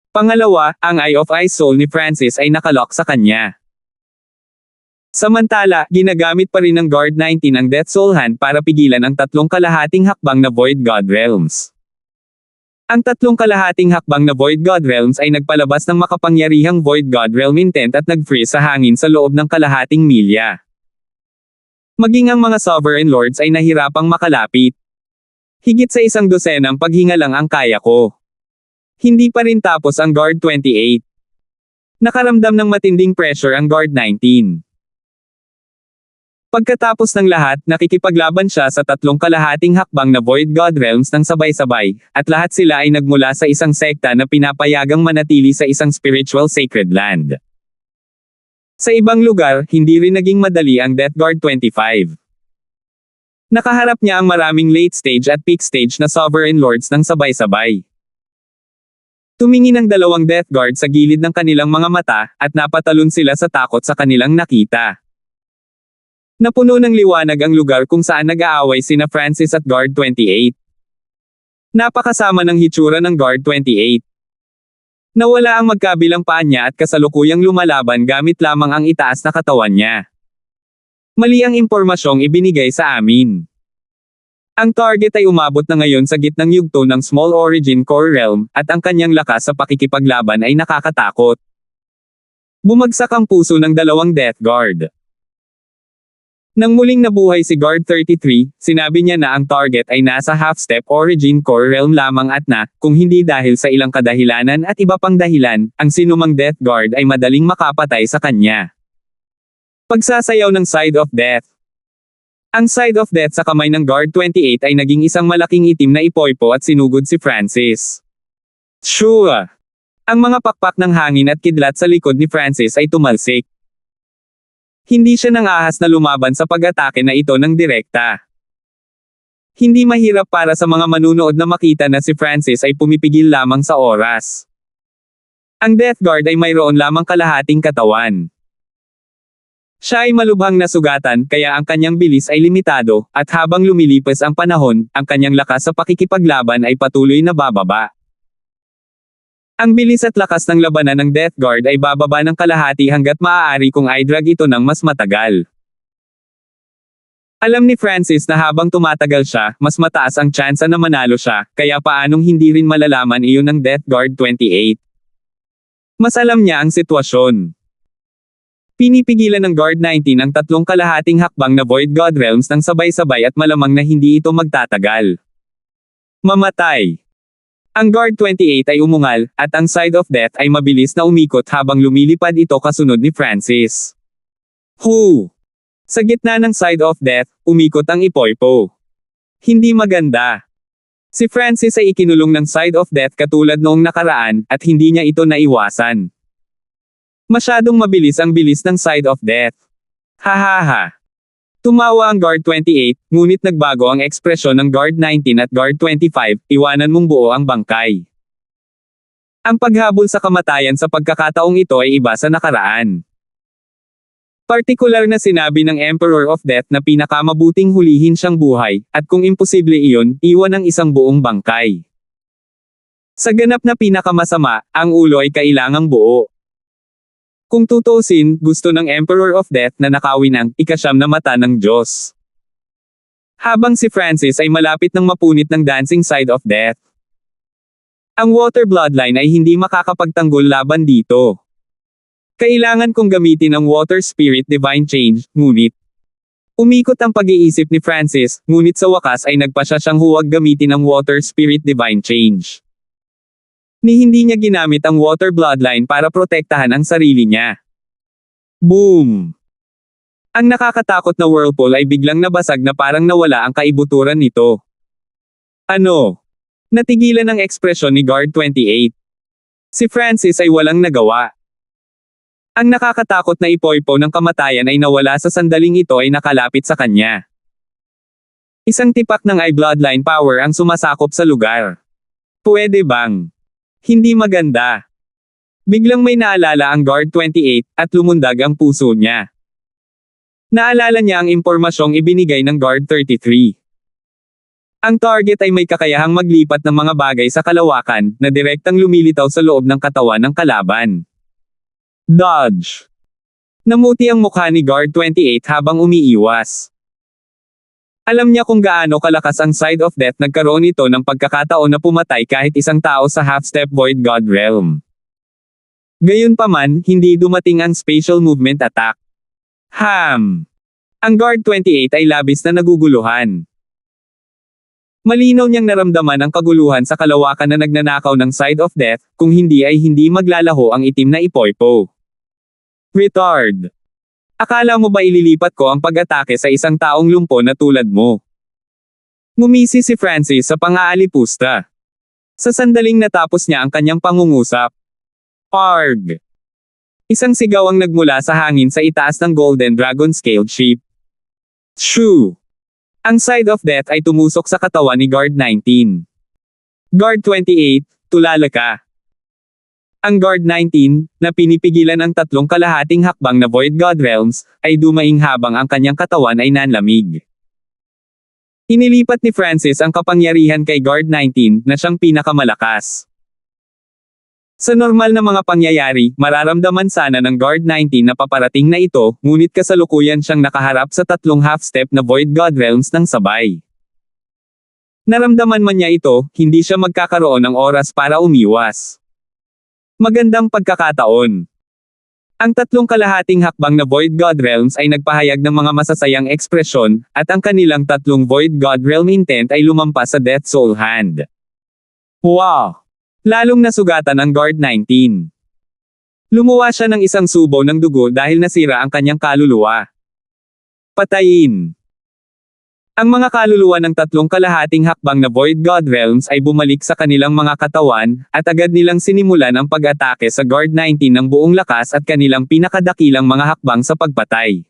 S1: Pangalawa, ang Eye of Eye Soul ni Francis ay nakalock sa kanya. Samantala, ginagamit pa rin ng Guard 19 ang Death Soul Hand para pigilan ang tatlong kalahating hakbang na Void God Realms. Ang tatlong kalahating hakbang na Void God Realms ay nagpalabas ng makapangyarihang Void God Realm Intent at nag-freeze sa hangin sa loob ng kalahating milya. Maging ang mga Sovereign Lords ay nahirapang makalapit. Higit sa 100 paghinga lang ang kaya ko. Hindi pa rin tapos ang Guard 28. Nakaramdam ng matinding pressure ang Guard 19. Pagkatapos ng lahat, nakikipaglaban siya sa tatlong kalahating hakbang na Void God Realms ng sabay-sabay, at lahat sila ay nagmula sa isang sekta na pinapayagang manatili sa isang spiritual sacred land. Sa ibang lugar, hindi rin naging madali ang Death Guard 25. Nakaharap niya ang maraming late stage at peak stage na Sovereign Lords ng sabay-sabay. Tumingin ang dalawang Death Guard sa gilid ng kanilang mga mata, at napatalon sila sa takot sa kanilang nakita. Napuno ng liwanag ang lugar kung saan nag-aaway sina Francis at Guard 28. Napakasama ng hitsura ng Guard 28. Nawala ang magkabilang paa niya at kasalukuyang lumalaban gamit lamang ang itaas na katawan niya. Mali ang impormasyong ibinigay sa amin. Ang target ay umabot na ngayon sa gitnang yugto ng Small Origin Core Realm, at ang kanyang lakas sa pakikipaglaban ay nakakatakot. Bumagsak ang puso ng dalawang Death Guard. Nang muling nabuhay si Guard 33, sinabi niya na ang target ay nasa half-step Origin Core Realm lamang at na, kung hindi dahil sa ilang kadahilanan at iba pang dahilan, ang sinumang Death Guard ay madaling makapatay sa kanya. Pagsasayaw ng Side of Death. Ang Side of Death sa kamay ng Guard 28 ay naging isang malaking itim na ipoypo at sinugod si Francis. Shua! Ang mga pakpak ng hangin at kidlat sa likod ni Francis ay tumalsik. Hindi siya nang ahas na lumaban sa pag-atake na ito ng direkta. Hindi mahirap para sa mga manunood na makita na si Francis ay pumipigil lamang sa oras. Ang Death Guard ay mayroon lamang kalahating katawan. Siya ay malubhang nasugatan, kaya ang kanyang bilis ay limitado, at habang lumilipas ang panahon, ang kanyang lakas sa pakikipaglaban ay patuloy na bababa. Ang bilis at lakas ng labanan ng Death Guard ay bababa ng kalahati hanggat maaari kung i-drag ito ng mas matagal. Alam ni Francis na habang tumatagal siya, mas mataas ang tsansa na manalo siya, kaya paanong hindi rin malalaman iyon ng Death Guard 28. Mas alam niya ang sitwasyon. Pinipigilan ng Guard 19 ang tatlong kalahating hakbang na Void God Realms ng sabay-sabay at malamang na hindi ito magtatagal. Mamatay. Ang Guard 28 ay umungal, at ang Side of Death ay mabilis na umikot habang lumilipad ito kasunod ni Francis. Sa gitna ng side of death, umikot ang Ipoipo. Hindi maganda. Si Francis ay ikinulong ng side of death katulad noong nakaraan, at hindi niya ito naiwasan. Masyadong mabilis ang bilis ng side of death. Hahaha. Tumawa ang guard 28, ngunit nagbago ang ekspresyon ng guard 19 at guard 25, iwanan mong buo ang bangkay. Ang paghabol sa kamatayan sa pagkakataong ito ay iba sa nakaraan. Partikular na sinabi ng Emperor of Death na pinakamabuting hulihin siyang buhay, at kung imposible iyon, iwan ang isang buong bangkay. Sa ganap na pinakamasama, ang ulo ay kailangang buo. Kung tutuusin, gusto ng Emperor of Death na nakawin ang ikasyam na mata ng Diyos. Habang si Francis ay malapit ng mapunit ng dancing side of death. Ang water bloodline ay hindi makakapagtanggol laban dito. Kailangan kong gamitin ang water spirit divine change, ngunit umikot ang pag-iisip ni Francis, ngunit sa wakas ay nagpasya siyang huwag gamitin ang water spirit divine change. Hindi niya ginamit ang water bloodline para protektahan ang sarili niya. Boom! Ang nakakatakot na whirlpool ay biglang nabasag na parang nawala ang kaibuturan nito. Ano? Natigilan ang ekspresyon ni guard 28. Si Francis ay walang nagawa. Ang nakakatakot na Ipoipo ng kamatayan ay nawala sa sandaling ito ay nakalapit sa kanya. Isang tipak ng eye bloodline power ang sumasakop sa lugar. Pwede bang? Hindi maganda. Biglang may naalala ang guard 28, at lumundag ang puso niya. Naalala niya ang impormasyong ibinigay ng guard 33. Ang target ay may kakayahang maglipat ng mga bagay sa kalawakan, na direktang lumilitaw sa loob ng katawan ng kalaban. Dodge. Namuti ang mukha ni guard 28 habang umiiwas. Alam niya kung gaano kalakas ang side of death, nagkaroon ito ng pagkakataon na pumatay kahit isang tao sa half-step void god realm. Gayunpaman, hindi dumating ang spatial movement attack. Ang guard 28 ay labis na naguguluhan. Malinaw niyang naramdaman ang kaguluhan sa kalawakan na nagnanakaw ng side of death, kung hindi ay hindi maglalaho ang itim na Ipoipo. Retard. Akala mo ba ililipat ko ang pag-atake sa isang taong lumpo na tulad mo? Ngumisi si Francis sa pang-aalipusta. Sa sandaling natapos niya ang kanyang pangungusap. Arg! Isang sigaw ang nagmula sa hangin sa itaas ng Golden Dragon Scaled Ship. Shoo! Ang side of death ay tumusok sa katawan ni guard 19. Guard 28, tulala ka. Ang guard 19, na pinipigilan ang tatlong kalahating hakbang na void god realms, ay dumaing habang ang kanyang katawan ay nanlamig. Inilipat ni Francis ang kapangyarihan kay guard 19, na siyang pinakamalakas. Sa normal na mga pangyayari, mararamdaman sana ng guard 19 na paparating na ito, ngunit kasalukuyan siyang nakaharap sa tatlong half-step na void god realms ng sabay. Naramdaman man niya ito, hindi siya magkakaroon ng oras para umiwas. Magandang pagkakataon. Ang tatlong kalahating hakbang na void god realms ay nagpahayag ng mga masasayang ekspresyon, at ang kanilang tatlong void god realm intent ay lumampas sa Death Soul Hand. Wow! Lalong nasugatan ang guard 19. Lumuwa siya ng isang subo ng dugo dahil nasira ang kanyang kaluluwa. Patayin. Ang mga kaluluwa ng tatlong kalahating hakbang na void god realms ay bumalik sa kanilang mga katawan, at agad nilang sinimulan ang pag-atake sa guard 19 ng buong lakas at kanilang pinakadakilang mga hakbang sa pagpatay.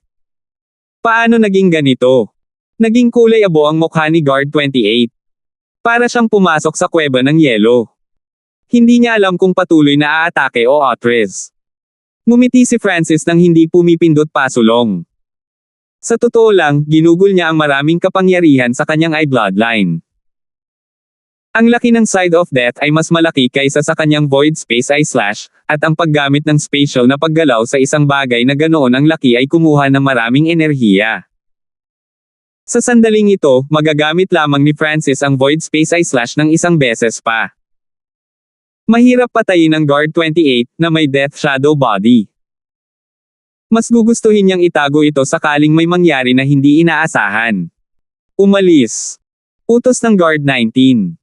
S1: Paano naging ganito? Naging kulay abo ang mukha ni guard 28. Para siyang pumasok sa kuweba ng yelo. Hindi niya alam kung patuloy na aatake o atres. Ngumiti si Francis nang hindi pumipindot pasulong. Sa totoo lang, ginugol niya ang maraming kapangyarihan sa kanyang eye bloodline. Ang laki ng side of death ay mas malaki kaysa sa kanyang void space eye slash, at ang paggamit ng spatial na paggalaw sa isang bagay na ganoon ang laki ay kumuha ng maraming enerhiya. Sa sandaling ito, magagamit lamang ni Francis ang void space eye slash ng isang beses pa. Mahirap patayin ang guard 28, na may death shadow body. Mas gugustuhin niyang itago ito sakaling may mangyari na hindi inaasahan. Umalis. Utos ng guard 19.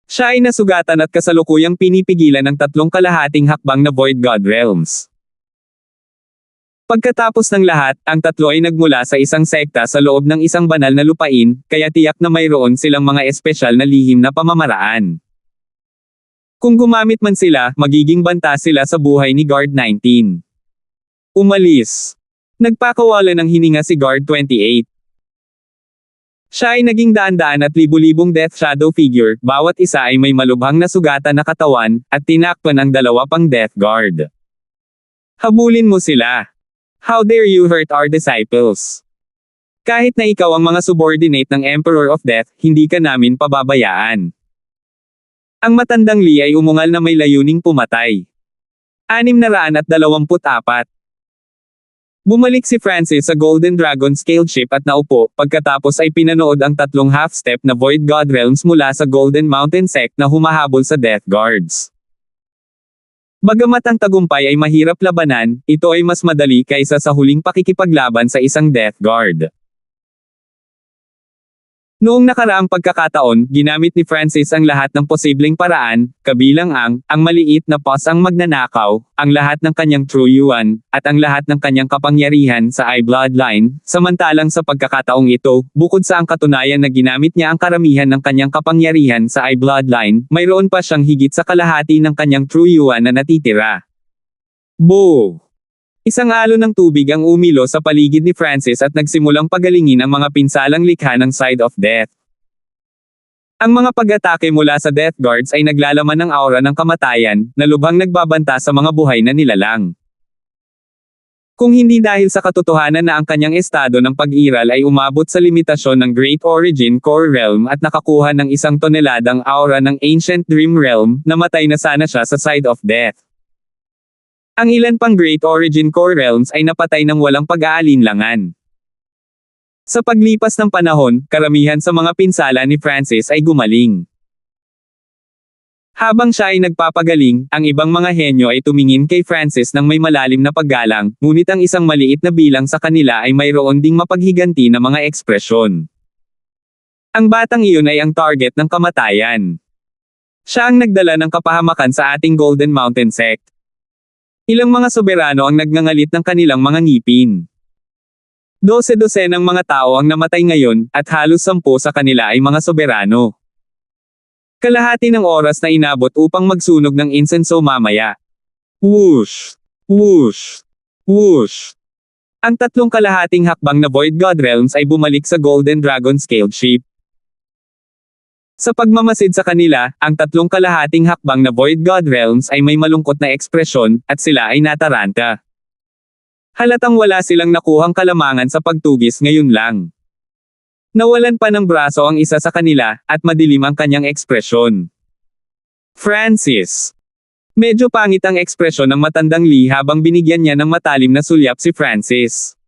S1: Siya ay nasugatan at kasalukuyang pinipigilan ng tatlong kalahating hakbang na void god realms. Pagkatapos ng lahat, ang tatlo ay nagmula sa isang sekta sa loob ng isang banal na lupain, kaya tiyak na mayroon silang mga espesyal na lihim na pamamaraan. Kung gumamit man sila, magiging banta sila sa buhay ni Guard 19. Umalis. Nagpakawala ng hininga si Guard 28. Siya ay naging daan-daan at libu-libong Death Shadow figure, bawat isa ay may malubhang na sugatan na katawan, at tinakpan ang dalawa pang Death Guard. Habulin mo sila. How dare you hurt our disciples? Kahit na ikaw ang mga subordinate ng Emperor of Death, hindi ka namin pababayaan. Ang matandang Lee ay umungal na may layuning pumatay. 624. Bumalik si Francis sa Golden Dragon scaled ship at naupo, pagkatapos ay pinanood ang tatlong half-step na Void God Realms mula sa Golden Mountain Sect na humahabol sa Death Guards. Bagamat ang tagumpay ay mahirap labanan, ito ay mas madali kaysa sa huling pakikipaglaban sa isang Death Guard. Noong nakaraang pagkakataon, ginamit ni Francis ang lahat ng posibleng paraan, kabilang ang maliit na pos ang magnanakaw, ang lahat ng kanyang true yuan, at ang lahat ng kanyang kapangyarihan sa I-Bloodline, samantalang sa pagkakataong ito, bukod sa ang katunayan na ginamit niya ang karamihan ng kanyang kapangyarihan sa I-Bloodline, mayroon pa siyang higit sa kalahati ng kanyang true yuan na natitira. Boo! Isang alon ng tubig ang umilo sa paligid ni Francis at nagsimulang pagalingin ang mga pinsalang likha ng Side of Death. Ang mga pag-atake mula sa Death Guards ay naglalaman ng aura ng kamatayan, na lubhang nagbabanta sa mga buhay na nilalang. Kung hindi dahil sa katotohanan na ang kanyang estado ng pag-iral ay umabot sa limitasyon ng Great Origin Core Realm at nakakuha ng 1 toneladang aura ng Ancient Dream Realm, namatay na sana siya sa Side of Death. Ang ilan pang Great Origin Core Realms ay napatay ng walang pag-aalinlangan. Sa paglipas ng panahon, karamihan sa mga pinsala ni Francis ay gumaling. Habang siya ay nagpapagaling, ang ibang mga henyo ay tumingin kay Francis ng may malalim na paggalang, ngunit ang isang maliit na bilang sa kanila ay mayroon ding mapaghiganti na mga ekspresyon. Ang batang iyon ay ang target ng kamatayan. Siya ang nagdala ng kapahamakan sa ating Golden Mountain Sect. Ilang mga soberano ang nagngangalit ng kanilang mga ngipin. 12 ng mga tao ang namatay ngayon, at halos 10 sa kanila ay mga soberano. Kalahati ng oras na inabot upang magsunog ng insenso mamaya. Whoosh! Whoosh! Whoosh! Ang tatlong kalahating hakbang na Void God Realms ay bumalik sa Golden Dragon scaled ship. Sa pagmamasid sa kanila, ang tatlong kalahating hakbang na Void God Realms ay may malungkot na ekspresyon, at sila ay nataranta. Halatang wala silang nakuhang kalamangan sa pagtugis ngayon lang. Nawalan pa ng braso ang isa sa kanila, at madilim ang kanyang ekspresyon. Francis. Medyo pangit ang ekspresyon ng matandang Lee habang binigyan niya ng matalim na sulyap si Francis.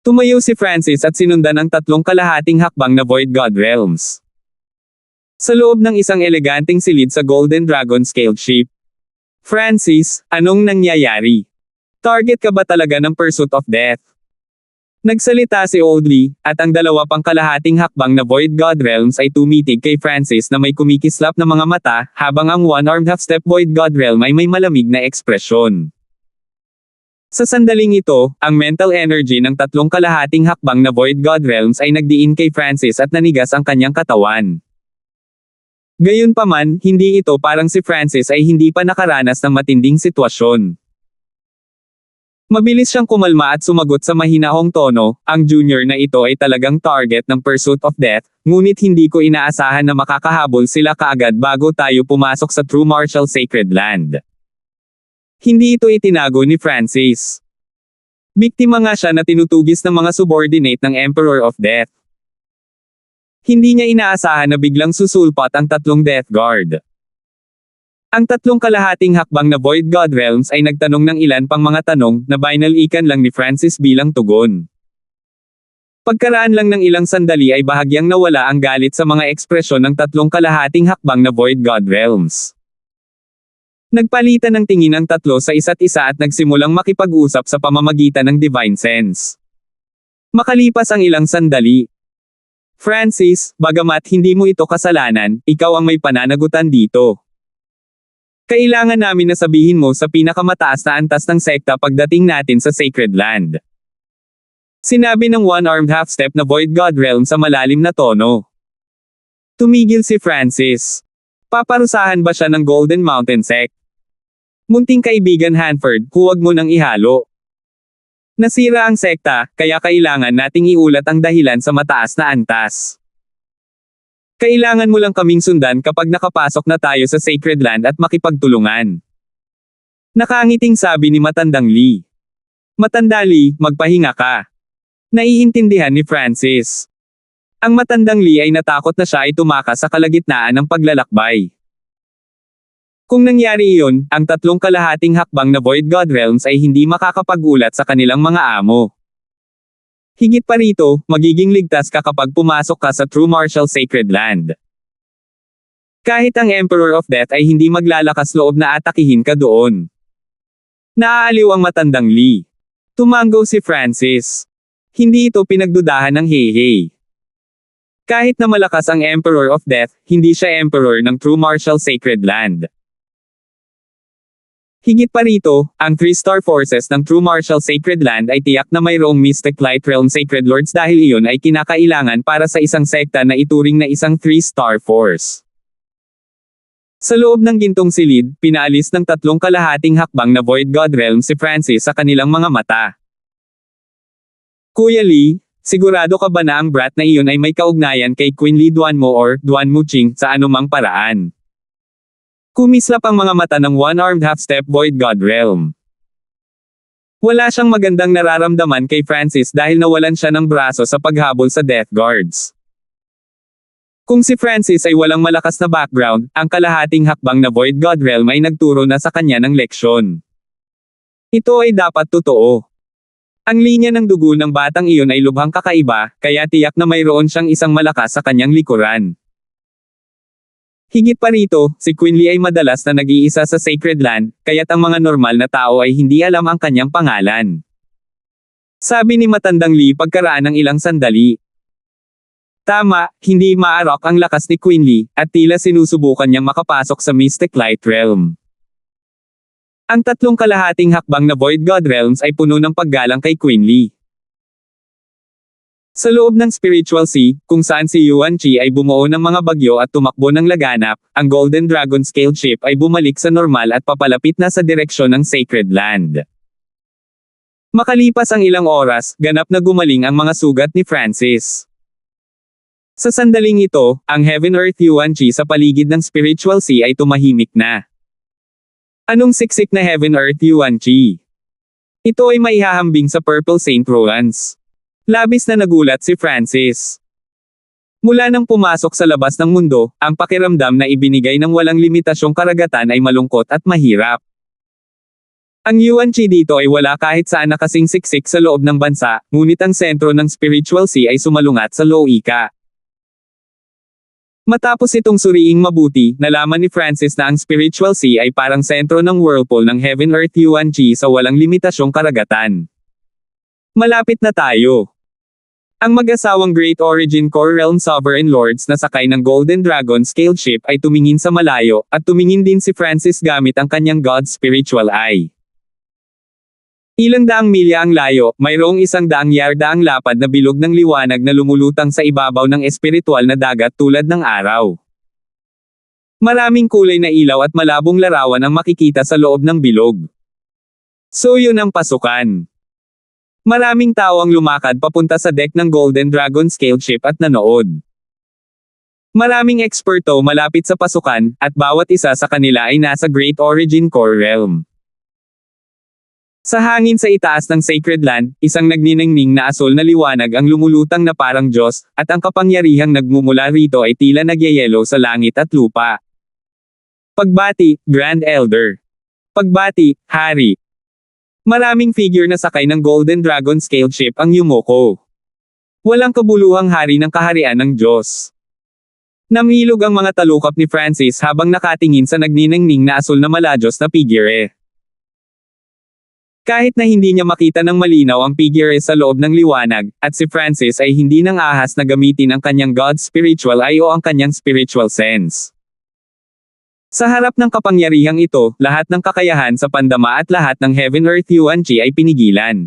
S1: Tumayo si Francis at sinundan ang tatlong kalahating hakbang na Void God Realms. Sa loob ng isang eleganteng silid sa Golden Dragon scaled ship. Francis, anong nangyayari? Target ka ba talaga ng Pursuit of Death? Nagsalita si Old Lee, at ang dalawa pang kalahating hakbang na Void God Realms ay tumitig kay Francis na may kumikislap na mga mata, habang ang one-armed half-step Void God Realm ay may malamig na ekspresyon. Sa sandaling ito, ang mental energy ng tatlong kalahating hakbang na Void God Realms ay nagdiin kay Francis at nanigas ang kanyang katawan. Gayunpaman, hindi ito parang si Francis ay hindi pa nakaranas ng matinding sitwasyon. Mabilis siyang kumalma at sumagot sa mahinahong tono, ang junior na ito ay talagang target ng Pursuit of Death, ngunit hindi ko inaasahan na makakahabol sila kaagad bago tayo pumasok sa True Martial Sacred Land. Hindi ito itinago ni Francis. Biktima nga siya na tinutugis ng mga subordinate ng Emperor of Death. Hindi niya inaasahan na biglang susulpot ang tatlong Death Guard. Ang tatlong kalahating hakbang na Void God Realms ay nagtanong ng ilan pang mga tanong na binalikan lang ni Francis bilang tugon. Pagkaraan lang ng ilang sandali ay bahagyang nawala ang galit sa mga ekspresyon ng tatlong kalahating hakbang na Void God Realms. Nagpalitan ng tingin ang tatlo sa isa't isa at nagsimulang makipag-usap sa pamamagitan ng Divine Sense. Makalipas ang ilang sandali, Francis, bagamat hindi mo ito kasalanan, ikaw ang may pananagutan dito. Kailangan namin na sabihin mo sa pinakamataas na antas ng sekta pagdating natin sa Sacred Land. Sinabi ng one-armed half-step na Void God Realm sa malalim na tono. Tumigil si Francis. Paparusahan ba siya ng Golden Mountain Sect? Munting kaibigan Hanford, huwag mo nang ihalo. Nasira ang sekta, kaya kailangan nating iulat ang dahilan sa mataas na antas. Kailangan mo lang kaming sundan kapag nakapasok na tayo sa Sacred Land at makipagtulungan. Nakangiting sabi ni Matandang Lee. Matanda Lee, magpahinga ka. Naiintindihan ni Francis. Ang Matandang Lee ay natakot na siya ay tumakas sa kalagitnaan ng paglalakbay. Kung nangyari iyon, ang tatlong kalahating hakbang na Void God Realms ay hindi makakapag-ulat sa kanilang mga amo. Higit pa rito, magiging ligtas ka kapag pumasok ka sa True Martial Sacred Land. Kahit ang Emperor of Death ay hindi maglalakas loob na atakihin ka doon. Naaaliw ang Matandang Lee. Tumango si Francis. Hindi ito pinagdudahan ng Heihei. Kahit na malakas ang Emperor of Death, hindi siya Emperor ng True Martial Sacred Land. Higit pa rito, ang 3-star forces ng True Martial Sacred Land ay tiyak na mayroong Mystic Light Realm Sacred Lords dahil iyon ay kinakailangan para sa isang sekta na ituring na isang 3-star force. Sa loob ng gintong silid, pinaalis ng tatlong kalahating hakbang na Void God Realm si Francis sa kanilang mga mata. Kuya Lee, sigurado ka ba na ang brat na iyon ay may kaugnayan kay Queen Lee Duanmo or Duanmu Ching sa anumang paraan? Kumislap ang mga mata ng one-armed half-step Void God Realm. Wala siyang magandang nararamdaman kay Francis dahil nawalan siya ng braso sa paghabol sa Death Guards. Kung si Francis ay walang malakas na background, ang kalahating hakbang na Void God Realm ay nagturo na sa kanya ng leksyon. Ito ay dapat totoo. Ang linya ng dugo ng batang iyon ay lubhang kakaiba, kaya tiyak na mayroon siyang isang malakas sa kanyang likuran. Higit pa rito, si Queen Lee ay madalas na nag-iisa sa Sacred Land, kaya't ang mga normal na tao ay hindi alam ang kanyang pangalan. Sabi ni Matandang Lee pagkaraan ng ilang sandali. Tama, hindi maarok ang lakas ni Queen Lee, at tila sinusubukan niyang makapasok sa Mystic Light Realm. Ang tatlong kalahating hakbang na Void God Realms ay puno ng paggalang kay Queen Lee. Sa loob ng Spiritual Sea, kung saan si Yuan Chi ay bumuo ng mga bagyo at tumakbo ng laganap, ang Golden Dragon Scaled Ship ay bumalik sa normal at papalapit na sa direksyon ng Sacred Land. Makalipas ang ilang oras, ganap na gumaling ang mga sugat ni Francis. Sa sandaling ito, ang Heaven Earth Yuan Chi sa paligid ng Spiritual Sea ay tumahimik na. Anong siksik na Heaven Earth Yuan Chi? Ito ay maihahambing sa Purple Saint Rolands. Labis na nagulat si Francis. Mula nang pumasok sa labas ng mundo, ang pakiramdam na ibinigay ng walang limitasyong karagatan ay malungkot at mahirap. Ang Yuan Chi dito ay wala kahit saan nakasing siksik sa loob ng bansa, ngunit ang sentro ng Spiritual Sea ay sumalungat sa Loika. Matapos itong suriing mabuti, nalaman ni Francis na ang Spiritual Sea ay parang sentro ng whirlpool ng Heaven Earth Yuan Chi sa walang limitasyong karagatan. Malapit na tayo. Ang mag-asawang Great Origin Core Realm Sovereign Lords na sakay ng Golden Dragon Scaled Ship ay tumingin sa malayo, at tumingin din si Francis gamit ang kanyang God's Spiritual Eye. Ilang daang milya ang layo, mayroong 100 yarda ang lapad na bilog ng liwanag na lumulutang sa ibabaw ng espiritual na dagat tulad ng araw. Maraming kulay na ilaw at malabong larawan ang makikita sa loob ng bilog. So yun ang pasukan. Maraming tao ang lumakad papunta sa deck ng Golden Dragon Scaled Ship at nanood. Maraming eksperto malapit sa pasukan, at bawat isa sa kanila ay nasa Great Origin Core Realm. Sa hangin sa itaas ng Sacred Land, isang nagniningning na asul na liwanag ang lumulutang na parang Diyos, at ang kapangyarihang nagmumula rito ay tila nagyayelo sa langit at lupa. Pagbati, Grand Elder. Pagbati, Hari. Maraming figure na sakay ng Golden Dragon Scaled Ship ang yumuko. Walang kabuluhang hari ng kaharian ng Diyos. Namilog ang mga talukap ni Francis habang nakatingin sa nagniningning na asul na maladyos na figure. Kahit na hindi niya makita ng malinaw ang figure sa loob ng liwanag, at si Francis ay hindi nang ahas na gamitin ang kanyang God's Spiritual Eye o ang kanyang spiritual sense. Sa harap ng kapangyarihang ito, lahat ng kakayahan sa pandama at lahat ng Heaven Earth Yuan Chi ay pinigilan.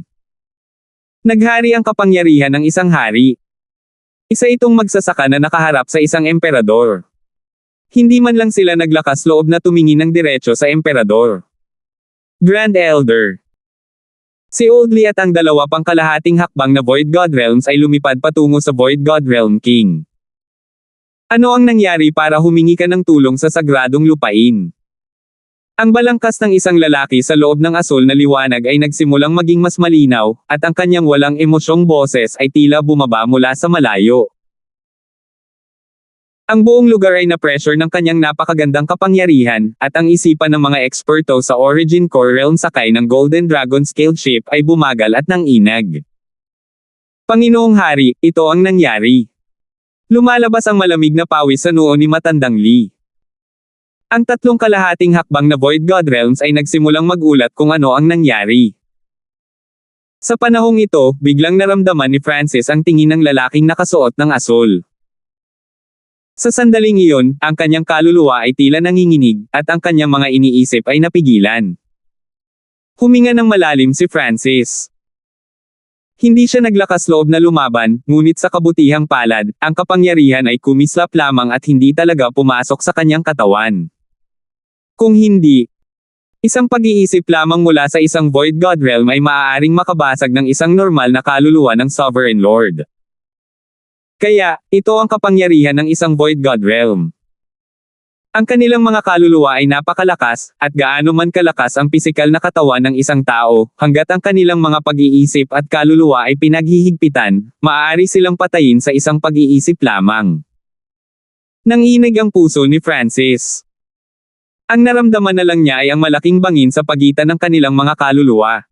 S1: Naghari ang kapangyarihan ng isang hari. Isa itong magsasaka na nakaharap sa isang emperador. Hindi man lang sila naglakas loob na tumingin ng diretso sa emperador. Grand Elder. Si Oldly at ang dalawa pang kalahating hakbang na Void God Realms ay lumipad patungo sa Void God Realm King. Ano ang nangyari para humingi ka ng tulong sa sagradong lupain? Ang balangkas ng isang lalaki sa loob ng asul na liwanag ay nagsimulang maging mas malinaw, at ang kanyang walang emosyong boses ay tila bumaba mula sa malayo. Ang buong lugar ay na-pressure ng kanyang napakagandang kapangyarihan, at ang isipan ng mga eksperto sa Origin Core Realm sakay ng Golden Dragon Scaled Ship ay bumagal at nanginag. Panginoong Hari, ito ang nangyari. Lumalabas ang malamig na pawis sa noo ni Matandang Lee. Ang tatlong kalahating hakbang na Void God Realms ay nagsimulang magulat kung ano ang nangyari. Sa panahong ito, biglang naramdaman ni Francis ang tingin ng lalaking nakasuot ng asul. Sa sandaling iyon, ang kanyang kaluluwa ay tila nanginginig, at ang kanyang mga iniisip ay napigilan. Huminga ng malalim si Francis. Hindi siya naglakas loob na lumaban, ngunit sa kabutihang palad, ang kapangyarihan ay kumislap lamang at hindi talaga pumasok sa kanyang katawan. Kung hindi, isang pag-iisip lamang mula sa isang Void God Realm ay maaaring makabasag ng isang normal na kaluluwa ng Sovereign Lord. Kaya, ito ang kapangyarihan ng isang Void God Realm. Ang kanilang mga kaluluwa ay napakalakas, at gaano man kalakas ang pisikal na katawan ng isang tao, hanggat ang kanilang mga pag-iisip at kaluluwa ay pinaghihigpitan, maaari silang patayin sa isang pag-iisip lamang. Nanginig ang puso ni Francis. Ang naramdaman na lang niya ay ang malaking bangin sa pagitan ng kanilang mga kaluluwa.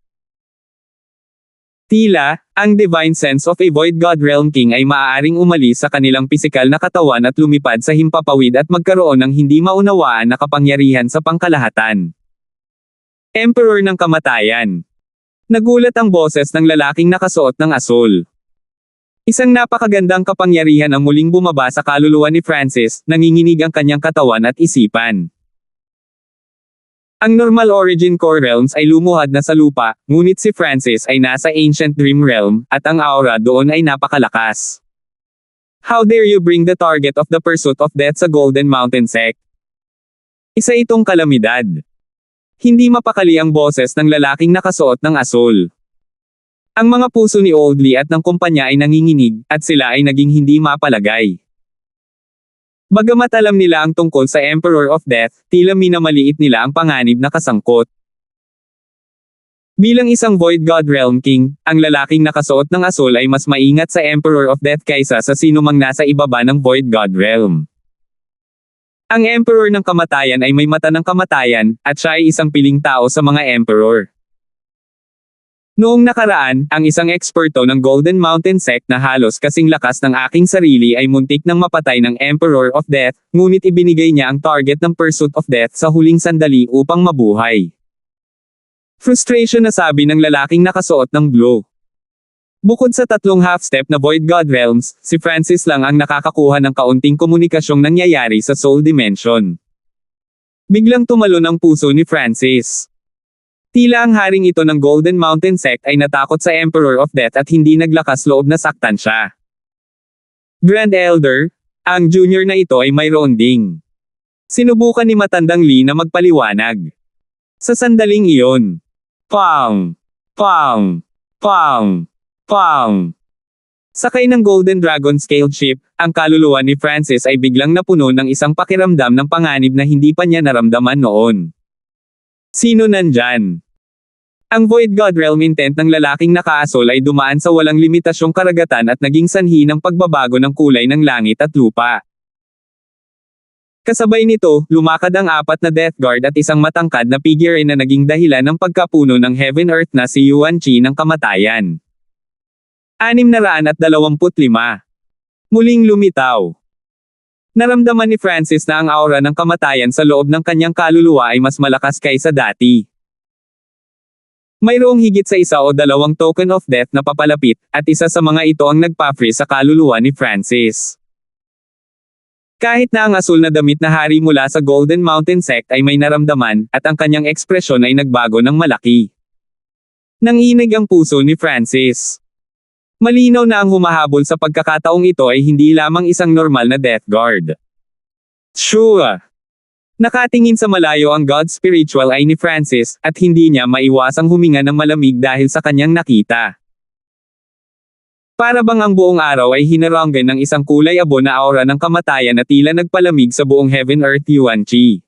S1: Tila, ang divine sense of a Void God Realm King ay maaaring umalis sa kanilang pisikal na katawan at lumipad sa himpapawid at magkaroon ng hindi maunawaan na kapangyarihan sa pangkalahatan. Emperor ng Kamatayan. Nagulat ang boses ng lalaking nakasuot ng asul. Isang napakagandang kapangyarihan ang muling bumaba sa kaluluwa ni Francis, nanginginig ang kanyang katawan at isipan. Ang normal Origin Core Realms ay lumuhad na sa lupa, ngunit si Francis ay nasa Ancient Dream Realm, at ang aura doon ay napakalakas. How dare you bring the target of the pursuit of death sa Golden Mountain Sect? Isa itong kalamidad. Hindi mapakali ang boses ng lalaking nakasuot ng asul. Ang mga puso ni Oldly at ng kumpanya ay nanginginig, at sila ay naging hindi mapalagay. Bagamat alam nila ang tungkol sa Emperor of Death, tila minamaliit nila ang panganib na kasangkot. Bilang isang Void God Realm King, ang lalaking nakasuot ng asul ay mas maingat sa Emperor of Death kaysa sa sinumang nasa ibaba ng Void God Realm. Ang Emperor ng Kamatayan ay may mata ng kamatayan, at siya ay isang piling tao sa mga Emperor. Noong nakaraan, ang isang eksperto ng Golden Mountain Sect na halos kasing lakas ng aking sarili ay muntik nang mapatay ng Emperor of Death, ngunit ibinigay niya ang target ng Pursuit of Death sa huling sandali upang mabuhay. Frustration na sabi ng lalaking nakasuot ng blue. Bukod sa tatlong half-step na Void God Realms, si Francis lang ang nakakakuha ng kaunting komunikasyong nangyayari sa Soul Dimension. Biglang tumalon ang puso ni Francis. Tila ang haring ito ng Golden Mountain Sect ay natakot sa Emperor of Death at hindi naglakas loob na saktan siya. Grand Elder, ang junior na ito ay mayroon ding. Sinubukan ni Matandang Lee na magpaliwanag. Sa sandaling iyon. Pang! Pang! Pang! Pang! Sakay ng Golden Dragon Scaled Ship, ang kaluluwa ni Francis ay biglang napuno ng isang pakiramdam ng panganib na hindi pa niya naramdaman noon. Sino nandyan? Ang Void God Realm intent ng lalaking nakaasul ay dumaan sa walang limitasyong karagatan at naging sanhi ng pagbabago ng kulay ng langit at lupa. Kasabay nito, lumakad ang apat na Death Guard at isang matangkad na figure na naging dahilan ng pagkapuno ng Heaven Earth na si Yuan Chi ng Kamatayan. 625. Muling lumitaw. Naramdaman ni Francis na ang aura ng kamatayan sa loob ng kanyang kaluluwa ay mas malakas kaysa dati. Mayroong higit sa isa o dalawang token of death na papalapit, at isa sa mga ito ang nagpa-freeze sa kaluluwa ni Francis. Kahit na ang asul na damit na hari mula sa Golden Mountain Sect ay may naramdaman, at ang kanyang ekspresyon ay nagbago ng malaki. Nanginig ang puso ni Francis. Malinaw na ang humahabol sa pagkakataong ito ay hindi lamang isang normal na Death Guard. Sure. Nakatingin sa malayo ang God Spiritual Eye ni Francis, at hindi niya maiwasang huminga ng malamig dahil sa kanyang nakita. Para bang ang buong araw ay hinaranggan ng isang kulay abo na aura ng kamatayan na tila nagpalamig sa buong Heaven-Earth Yuan Chi.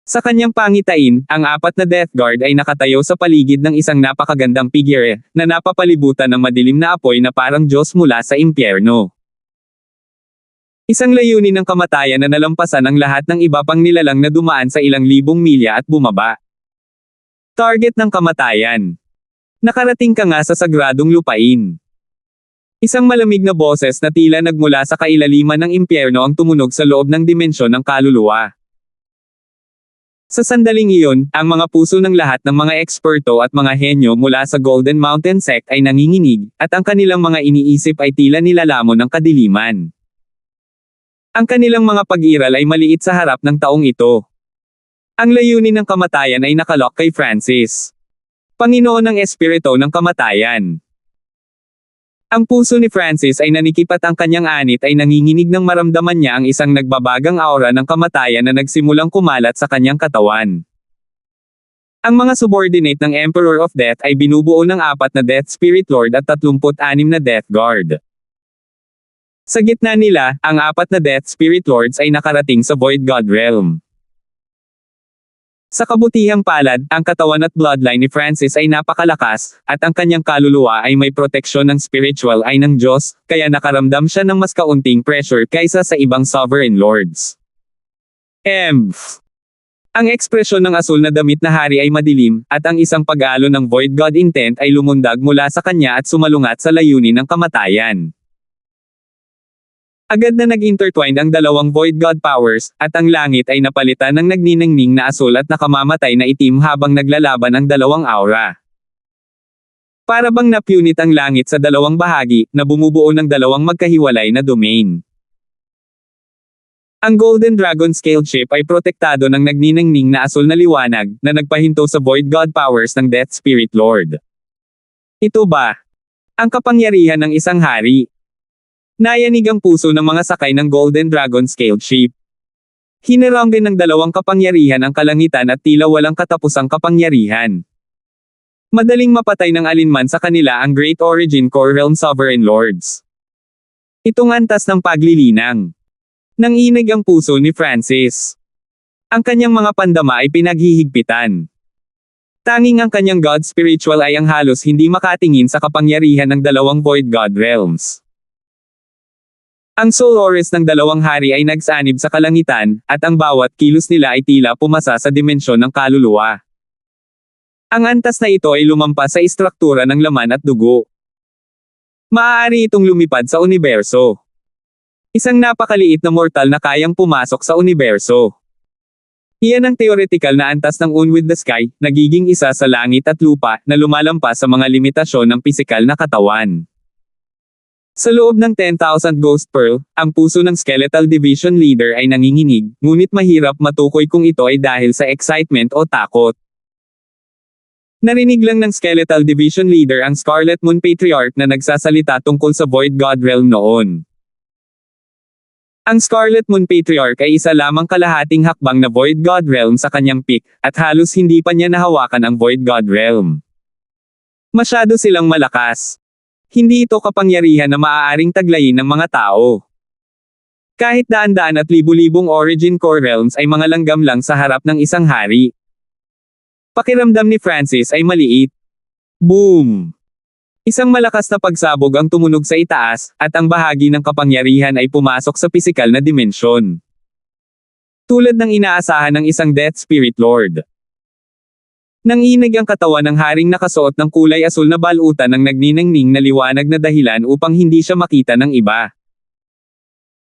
S1: Sa kanyang pangitain, ang apat na Death Guard ay nakatayo sa paligid ng isang napakagandang figure, na napapalibutan ng madilim na apoy na parang Diyos mula sa impyerno. Isang layunin ng kamatayan na nalampasan ang lahat ng iba pang nilalang na dumaan sa ilang libong milya at bumaba. Target ng kamatayan. Nakarating ka nga sa sagradong lupain. Isang malamig na boses na tila nagmula sa kailaliman ng impyerno ang tumunog sa loob ng dimensyon ng kaluluwa. Sa sandaling iyon, ang mga puso ng lahat ng mga eksperto at mga henyo mula sa Golden Mountain Sect ay nanginginig, at ang kanilang mga iniisip ay tila nilalamon ng kadiliman. Ang kanilang mga pag-iral ay maliit sa harap ng taong ito. Ang layunin ng kamatayan ay nakalok kay Francis, Panginoon ng Espiritu ng Kamatayan. Ang puso ni Francis ay nanikip at ang kanyang anit ay nanginginig nang maramdaman niya ang isang nagbabagang aura ng kamatayan na nagsimulang kumalat sa kanyang katawan. Ang mga subordinate ng Emperor of Death ay binubuo ng 4 na Death Spirit Lord at 36 na Death Guard. Sa gitna nila, ang 4 na Death Spirit Lords ay nakarating sa Void God Realm. Sa kabutihang palad, ang katawan at bloodline ni Francis ay napakalakas, at ang kanyang kaluluwa ay may proteksyon ng spiritual eye ng Diyos, kaya nakaramdam siya ng mas kaunting pressure kaysa sa ibang sovereign lords. Ang ekspresyon ng asul na damit na hari ay madilim, at ang isang pag-alo ng Void God intent ay lumundag mula sa kanya at sumalungat sa layunin ng kamatayan. Agad na nag-intertwined ang dalawang Void God powers, at ang langit ay napalitan ng nagniningning na asul at nakamamatay na itim habang naglalaban ang dalawang aura. Para bang napunit ang langit sa dalawang bahagi, na bumubuo ng dalawang magkahiwalay na domain. Ang Golden Dragon Scaled Ship ay protektado ng nagniningning na asul na liwanag, na nagpahinto sa Void God powers ng Death Spirit Lord. Ito ba ang kapangyarihan ng isang hari? Nayanig ang puso ng mga sakay ng Golden Dragon Scaled Ship. Hinaranggan ng dalawang kapangyarihan ang kalangitan at tila walang katapusang kapangyarihan. Madaling mapatay ng alinman sa kanila ang Great Origin Core Realm Sovereign Lords. Itong antas ng paglilinang. Nanginig ang puso ni Francis. Ang kanyang mga pandama ay pinaghihigpitan. Tanging ang kanyang God Spiritual ay ang halos hindi makatingin sa kapangyarihan ng dalawang Void God Realms. Ang soul orbs ng dalawang hari ay nagsanib sa kalangitan, at ang bawat kilos nila ay tila pumasa sa dimensyon ng kaluluwa. Ang antas na ito ay lumampas sa istruktura ng laman at dugo. Maaari itong lumipad sa universo. Isang napakaliit na mortal na kayang pumasok sa universo. Iyan ang theoretical na antas ng One with the Sky, nagiging isa sa langit at lupa, na lumalampas sa mga limitasyon ng pisikal na katawan. Sa loob ng 10,000 Ghost Pearl, ang puso ng Skeletal Division Leader ay nanginginig, ngunit mahirap matukoy kung ito ay dahil sa excitement o takot. Narinig lang ng Skeletal Division Leader ang Scarlet Moon Patriarch na nagsasalita tungkol sa Void God Realm noon. Ang Scarlet Moon Patriarch ay isa lamang kalahating hakbang na Void God Realm sa kanyang peak, at halos hindi pa niya nahawakan ang Void God Realm. Masyado silang malakas. Hindi ito kapangyarihan na maaaring taglayin ng mga tao. Kahit daan-daan at libu-libong Origin Core Realms ay mga langgam lang sa harap ng isang hari. Pakiramdam ni Francis ay maliit. Boom! Isang malakas na pagsabog ang tumunog sa itaas, at ang bahagi ng kapangyarihan ay pumasok sa pisikal na dimensyon. Tulad ng inaasahan ng isang Death Spirit Lord. Nanginig ang katawan ng haring nakasuot ng kulay asul na balutan ng nagniningning na liwanag na dahilan upang hindi siya makita ng iba.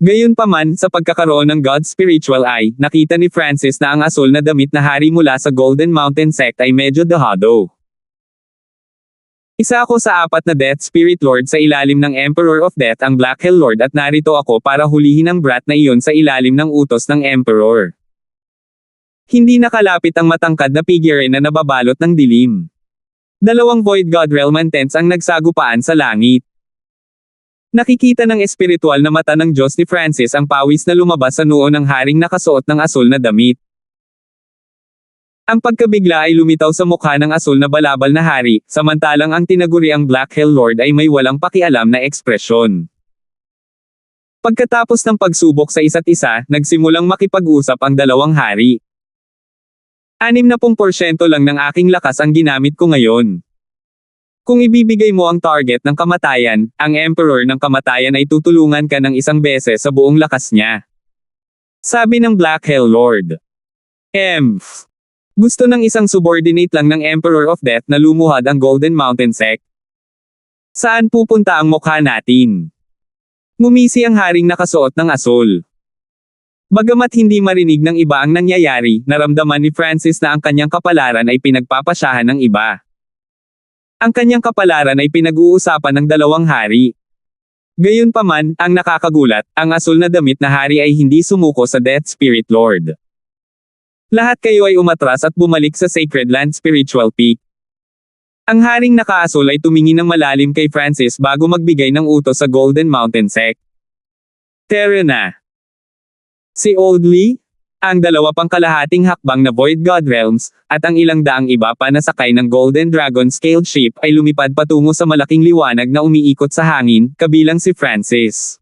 S1: Gayunpaman, sa pagkakaroon ng God's Spiritual Eye, nakita ni Francis na ang asul na damit na hari mula sa Golden Mountain Sect ay medyo dahado. Isa ako sa 4 na Death Spirit Lord sa ilalim ng Emperor of Death ang Black Hell Lord at narito ako para hulihin ang brat na iyon sa ilalim ng utos ng Emperor. Hindi nakalapit ang matangkad na figure na nababalot ng dilim. 2 Void God Realm Antennas ang nagsagupaan sa langit. Nakikita ng espiritual na mata ng Diyos ni Francis ang pawis na lumabas sa noo ng haring nakasuot ng asul na damit. Ang pagkabigla ay lumitaw sa mukha ng asul na balabal na hari, samantalang ang tinaguriang Black Hell Lord ay may walang pakialam na ekspresyon. Pagkatapos ng pagsubok sa isa't isa, nagsimulang makipag-usap ang dalawang hari. 60% lang ng aking lakas ang ginamit ko ngayon. Kung ibibigay mo ang target ng kamatayan, ang Emperor ng kamatayan ay tutulungan ka ng 1 beses sa buong lakas niya. Sabi ng Black Hell Lord. Gusto ng isang subordinate lang ng Emperor of Death na lumuhad ang Golden Mountain Sect. Saan pupunta ang mukha natin? Ngumisi ang haring nakasuot ng asul. Bagamat hindi marinig ng iba ang nangyayari, naramdaman ni Francis na ang kanyang kapalaran ay pinagpapasyahan ng iba. Ang kanyang kapalaran ay pinag-uusapan ng dalawang hari. Gayunpaman, ang nakakagulat, ang asul na damit na hari ay hindi sumuko sa Death Spirit Lord. Lahat kayo ay umatras at bumalik sa Sacred Land Spiritual Peak. Ang haring nakaasul ay tumingin ng malalim kay Francis bago magbigay ng utos sa Golden Mountain Sect. Tara na. Si Oldly, ang 2 pangkalahating hakbang na Void God Realms, at ang ilang daang iba pa na sakay ng Golden Dragon Scaled Ship ay lumipad patungo sa malaking liwanag na umiikot sa hangin, kabilang si Francis.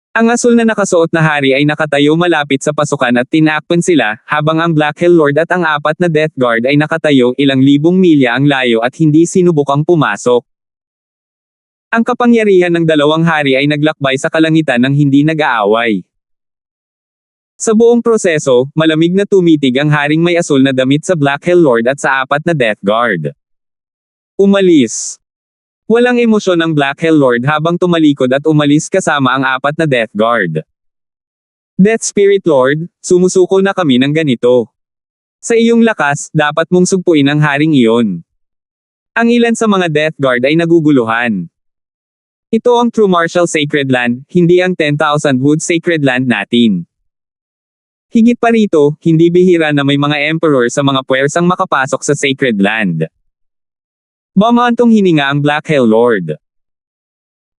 S1: Ang asul na nakasuot na hari ay nakatayo malapit sa pasukan at tinakpan sila, habang ang Black Hell Lord at ang 4 na Death Guard ay nakatayo ilang libong milya ang layo at hindi sinubukang pumasok. Ang kapangyarihan ng dalawang hari ay naglakbay sa kalangitan ng hindi nag-aaway. Sa buong proseso, malamig na tumitig ang haring may asul na damit sa Black Hell Lord at sa 4 na Death Guard. Umalis. Walang emosyon ang Black Hell Lord habang tumalikod at umalis kasama ang 4 na Death Guard. Death Spirit Lord, sumusuko na kami ng ganito. Sa iyong lakas, dapat mong sugpuin ang haring iyon. Ang ilan sa mga Death Guard ay naguguluhan. Ito ang True Martial Sacred Land, hindi ang 10,000 Wood Sacred Land natin. Higit pa rito, hindi bihira na may mga Emperor sa mga puwersang makapasok sa Sacred Land. Bumantong hininga ang Black Hell Lord.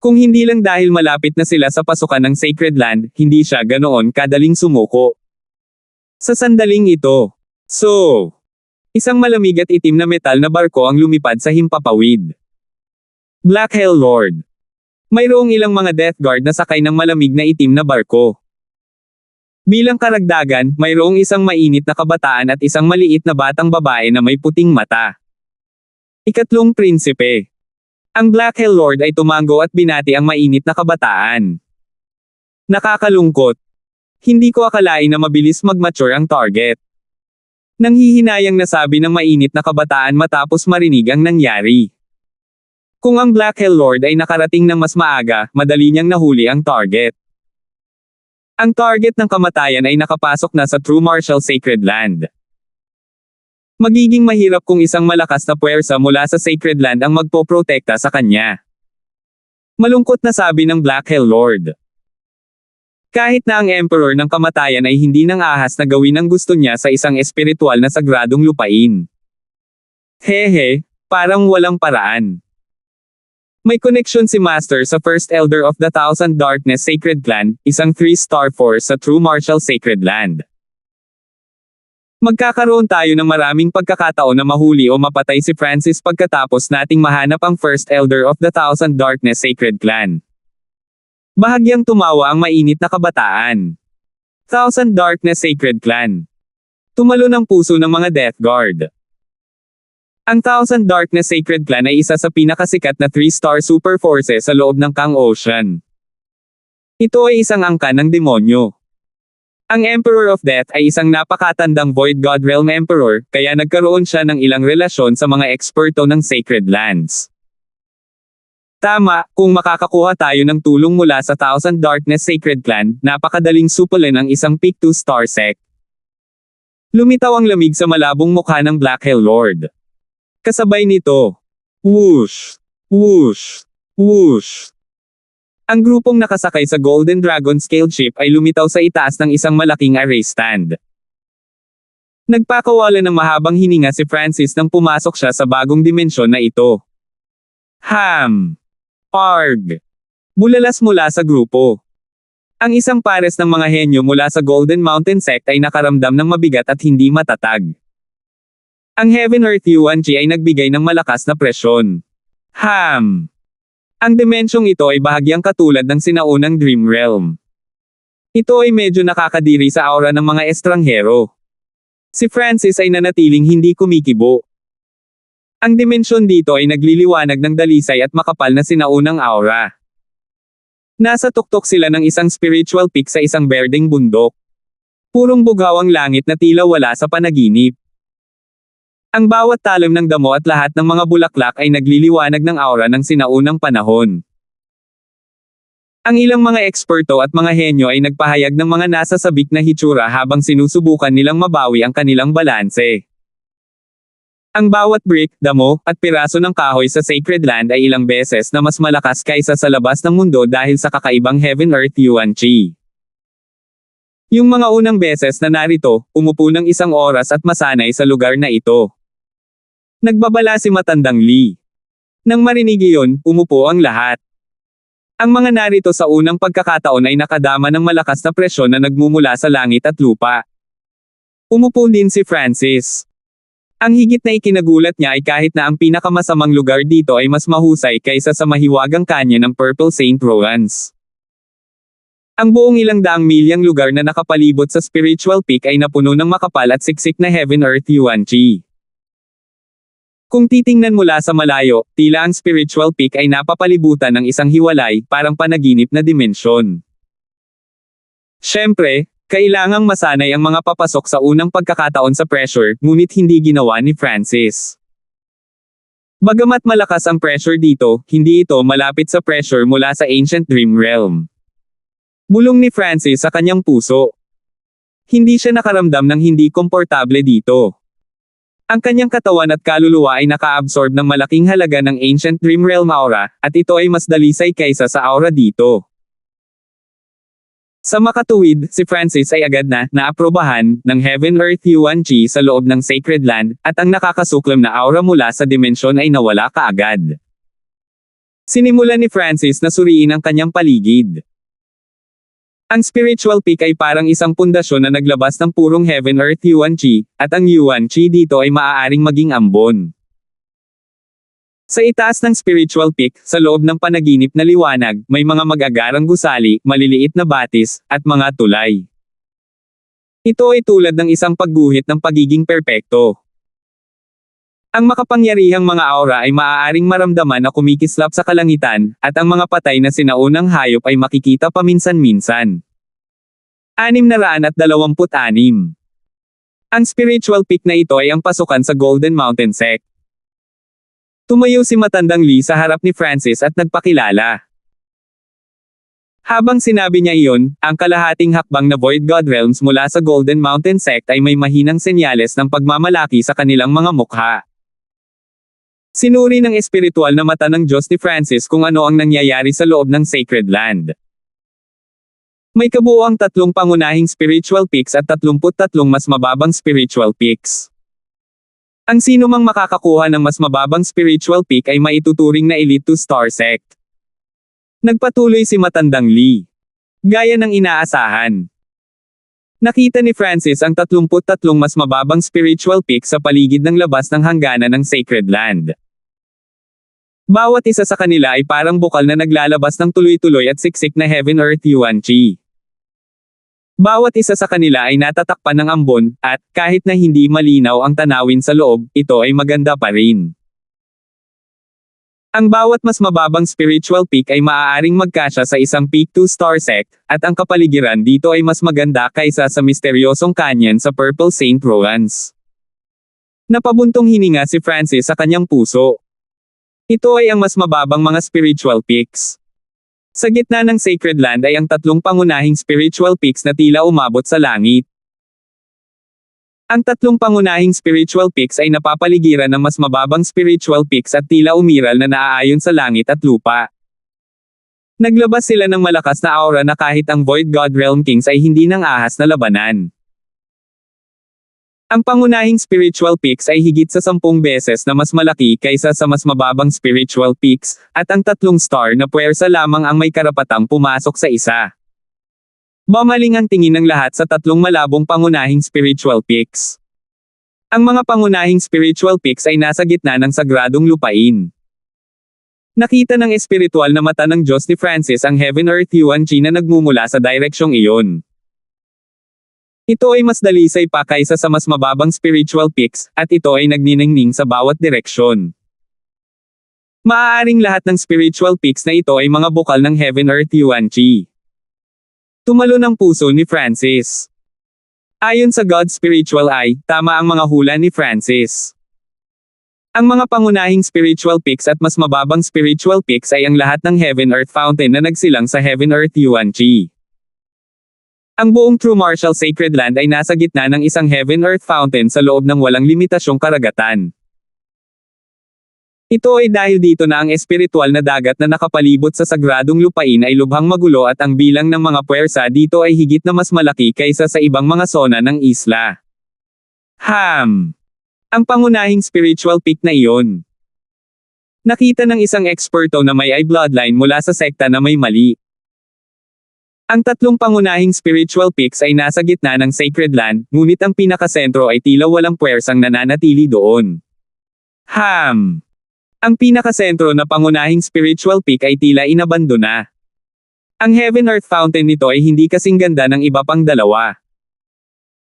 S1: Kung hindi lang dahil malapit na sila sa pasukan ng Sacred Land, hindi siya ganoon kadaling sumuko. Sa sandaling ito. Isang malamig at itim na metal na barko ang lumipad sa himpapawid. Black Hell Lord. Mayroong ilang mga Death Guard na sakay ng malamig na itim na barko. Bilang karagdagan, mayroong isang mainit na kabataan at isang maliit na batang babae na may puting mata. Ikatlong prinsipe. Ang Black Hell Lord ay tumango at binati ang mainit na kabataan. Nakakalungkot. Hindi ko akalain na mabilis mag-mature ang target. Nanghihinayang nasabi ng mainit na kabataan matapos marinig ang nangyari. Kung ang Black Hell Lord ay nakarating ng mas maaga, madali niyang nahuli ang target. Ang target ng kamatayan ay nakapasok na sa True Martial Sacred Land. Magiging mahirap kung isang malakas na puwersa mula sa Sacred Land ang magpoprotekta sa kanya. Malungkot na sabi ng Black Hell Lord. Kahit na ang Emperor ng kamatayan ay hindi nang ahas na gawin ang gusto niya sa isang espiritual na sagradong lupain. Hehe, parang walang paraan. May koneksyon si Master sa First Elder of the Thousand Darkness Sacred Clan, isang 3-star force sa True Martial Sacred Land. Magkakaroon tayo ng maraming pagkakataon na mahuli o mapatay si Francis pagkatapos nating mahanap ang First Elder of the Thousand Darkness Sacred Clan. Bahagyang tumawa ang mainit na kabataan. Thousand Darkness Sacred Clan. Tumalo ng puso ng mga Death Guard. Ang Thousand Darkness Sacred Clan ay isa sa pinakasikat na 3-star super forces sa loob ng Kang Ocean. Ito ay isang angkan ng demonyo. Ang Emperor of Death ay isang napakatandang Void God Realm Emperor, kaya nagkaroon siya ng ilang relasyon sa mga eksperto ng Sacred Lands. Tama, kung makakakuha tayo ng tulong mula sa Thousand Darkness Sacred Clan, napakadaling supulin ang isang Peak 2-star sect. Lumitaw ang lamig sa malabong mukha ng Black Hell Lord. Kasabay nito, Whoosh! Whoosh! Whoosh! Ang grupong nakasakay sa Golden Dragon scaled ship ay lumitaw sa itaas ng isang malaking array stand. Nagpakawala ng mahabang hininga si Francis nang pumasok siya sa bagong dimensyon na ito. Arg! Bulalas mula sa grupo. Ang isang pares ng mga henyo mula sa Golden Mountain Sect ay nakaramdam ng mabigat at hindi matatag. Ang Heaven Earth Yuan Chi ay nagbigay ng malakas na presyon. Ang dimensyong ito ay bahagyang katulad ng sinaunang Dream Realm. Ito ay medyo nakakadiri sa aura ng mga estranghero. Si Francis ay nanatiling hindi kumikibo. Ang dimensyon dito ay nagliliwanag ng dalisay at makapal na sinaunang aura. Nasa tuktok sila ng isang spiritual peak sa isang berdeng bundok. Purong bughaw ang langit na tila wala sa panaginip. Ang bawat talim ng damo at lahat ng mga bulaklak ay nagliliwanag ng aura ng sinaunang panahon. Ang ilang mga eksperto at mga henyo ay nagpahayag ng mga nasa sabik na hitsura habang sinusubukan nilang mabawi ang kanilang balanse. Ang bawat brick, damo, at piraso ng kahoy sa Sacred Land ay ilang beses na mas malakas kaysa sa labas ng mundo dahil sa kakaibang Heaven Earth Yuan Chi. Yung mga unang beses na narito, umupo ng isang oras at masanay sa lugar na ito. Nagbabala si Matandang Lee. Nang marinig iyon, umupo ang lahat. Ang mga narito sa unang pagkakataon ay nakadama ng malakas na presyon na nagmumula sa langit at lupa. Umupo din si Francis. Ang higit na ikinagulat niya ay kahit na ang pinakamasamang lugar dito ay mas mahusay kaysa sa mahiwagang kanya ng Purple Saint Roans. Ang buong ilang daang milyang lugar na nakapalibot sa spiritual peak ay napuno ng makapal at siksik na Heaven Earth Yuan Chi. Kung titingnan mula sa malayo, tila ang spiritual peak ay napapalibutan ng isang hiwalay, parang panaginip na dimensyon. Siyempre, kailangang masanay ang mga papasok sa unang pagkakataon sa pressure, ngunit hindi ginawa ni Francis. Bagamat malakas ang pressure dito, hindi ito malapit sa pressure mula sa Ancient Dream Realm. Bulong ni Francis sa kanyang puso. Hindi siya nakaramdam ng hindi komportable dito. Ang kanyang katawan at kaluluwa ay naka-absorb ng malaking halaga ng Ancient Dream Realm aura, at ito ay mas dalisay kaysa sa aura dito. Sa makatuwid, si Francis ay agad na naaprobahan ng Heaven Earth Yuan Chi sa loob ng Sacred Land, at ang nakakasuklam na aura mula sa dimensyon ay nawala kaagad. Sinimulan ni Francis na suriin ang kanyang paligid. Ang spiritual peak ay parang isang pundasyon na naglabas ng purong Heaven Earth Yuan Chi, at ang Yuan Chi dito ay maaaring maging ambon. Sa itaas ng spiritual peak, sa loob ng panaginip na liwanag, may mga mag-agarang gusali, maliliit na batis, at mga tulay. Ito ay tulad ng isang pagguhit ng pagiging perpekto. Ang makapangyarihang mga aura ay maaaring maramdaman na kumikislap sa kalangitan, at ang mga patay na sinaunang hayop ay makikita paminsan-minsan. 626. Ang spiritual peak na ito ay ang pasukan sa Golden Mountain Sect. Tumayo si Matandang Lee sa harap ni Francis at nagpakilala. Habang sinabi niya iyon, ang kalahating hakbang na Void God Realms mula sa Golden Mountain Sect ay may mahinang senyales ng pagmamalaki sa kanilang mga mukha. Sinuri ng espiritual na mata ng Diyos ni Francis kung ano ang nangyayari sa loob ng Sacred Land. May kabuuang 3 pangunahing spiritual peaks at 33 mas mababang spiritual peaks. Ang sino mang makakakuha ng mas mababang spiritual peak ay maituturing na Elite 2 Star Sect. Nagpatuloy si Matandang Lee. Gaya ng inaasahan. Nakita ni Francis ang 33 mas mababang spiritual peak sa paligid ng labas ng hangganan ng Sacred Land. Bawat isa sa kanila ay parang bukal na naglalabas ng tuloy-tuloy at siksik na Heaven Earth Yuan Chi. Bawat isa sa kanila ay natatakpan ng ambon, at kahit na hindi malinaw ang tanawin sa loob, ito ay maganda pa rin. Ang bawat mas mababang spiritual peak ay maaaring magkasya sa isang Peak 2 Star Sect, at ang kapaligiran dito ay mas maganda kaysa sa misteryosong canyon sa Purple Saint Roans. Napabuntong hininga si Francis sa kanyang puso. Ito ay ang mas mababang mga spiritual peaks. Sa gitna ng Sacred Land ay ang 3 pangunahing spiritual peaks na tila umabot sa langit. Ang tatlong pangunahing spiritual peaks ay napapaligiran ng mas mababang spiritual peaks at tila umiral na naaayon sa langit at lupa. Naglabas sila ng malakas na aura na kahit ang Void God Realm Kings ay hindi nang ahas na labanan. Ang pangunahing spiritual peaks ay higit sa 10 beses na mas malaki kaysa sa mas mababang spiritual peaks, at ang tatlong star na puwersa lamang ang may karapatang pumasok sa isa. Mamaling ang tingin ng lahat sa tatlong malabong pangunahing spiritual peaks. Ang mga pangunahing spiritual peaks ay nasa gitna ng sagradong lupain. Nakita ng espiritual na mata ng Diyos ni Francis ang Heaven Earth Yuan Chi na nagmumula sa direksyong iyon. Ito ay mas dalisay pa kaysa sa mas mababang spiritual peaks, at ito ay nagniningning sa bawat direksyon. Maaaring lahat ng spiritual peaks na ito ay mga bukal ng Heaven Earth Yuan Chi. Tumalo ng puso ni Francis. Ayon sa God's Spiritual Eye, tama ang mga hula ni Francis. Ang mga pangunahing spiritual peaks at mas mababang spiritual peaks ay ang lahat ng Heaven Earth Fountain na nagsilang sa Heaven Earth Yuan Chi. Ang buong True Martial Sacred Land ay nasa gitna ng isang Heaven Earth Fountain sa loob ng walang limitasyong karagatan. Ito ay dahil dito na ang espiritual na dagat na nakapalibot sa sagradong lupain ay lubhang magulo at ang bilang ng mga puwersa dito ay higit na mas malaki kaysa sa ibang mga zona ng isla. Ang pangunahing spiritual peak na iyon. Nakita ng isang eksperto na may bloodline mula sa sekta na may mali. Ang tatlong pangunahing spiritual peaks ay nasa gitna ng sacred land, ngunit ang pinakasentro ay tila walang puwersang nananatili doon. Ang pinakasentro na pangunahing spiritual peak ay tila inabandona. Ang Heaven Earth Fountain nito ay hindi kasing ganda ng iba pang dalawa.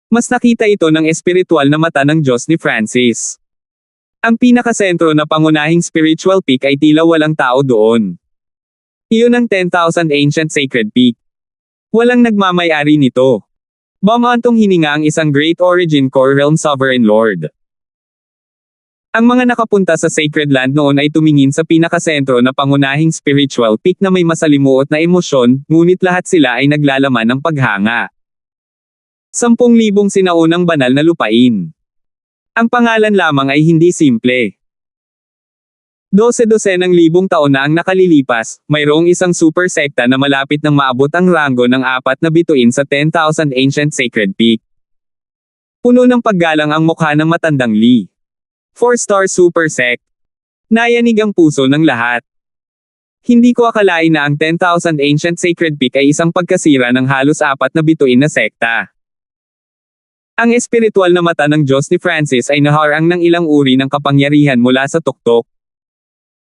S1: Mas nakita ito ng espiritual na mata ng Diyos ni Francis. Ang pinakasentro na pangunahing spiritual peak ay tila walang tao doon. Iyon ang 10,000 Ancient Sacred Peak. Walang nagmamay-ari nito. Bamantong hininga ang isang Great Origin Core Realm Sovereign Lord. Ang mga nakapunta sa Sacred Land noon ay tumingin sa pinakasentro na pangunahing spiritual peak na may masalimuot na emosyon, ngunit lahat sila ay naglalaman ng paghanga. 10,000 sinaunang banal na lupain. Ang pangalan lamang ay hindi simple. 12,000 taon na ang nakalilipas, mayroong isang super sekta na malapit nang maabot ang ranggo ng 4 na bituin sa 10,000 Ancient Sacred Peak. Puno ng paggalang ang mukha ng matandang Lee. 4-star super sect. Nayanig ang puso ng lahat. Hindi ko akalain na ang 10,000 Ancient Sacred Peak ay isang pagkasira ng halos 4 na bituin na sekta. Ang espiritual na mata ng Diyos ni Francis ay naharang ng ilang uri ng kapangyarihan mula sa tuktok.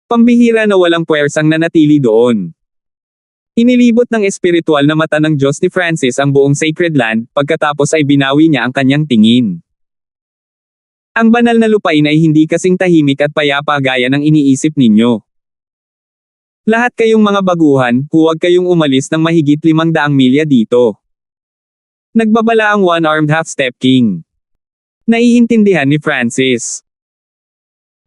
S1: Pambihira na walang puwersang nanatili doon. Inilibot ng espiritual na mata ng Diyos ni Francis ang buong Sacred Land, pagkatapos ay binawi niya ang kanyang tingin. Ang banal na lupain ay hindi kasing tahimik at payapa gaya ng iniisip ninyo. Lahat kayong mga baguhan, huwag kayong umalis ng mahigit 500 milya dito. Nagbabala ang One-Armed Half-Step King. Naiintindihan ni Francis.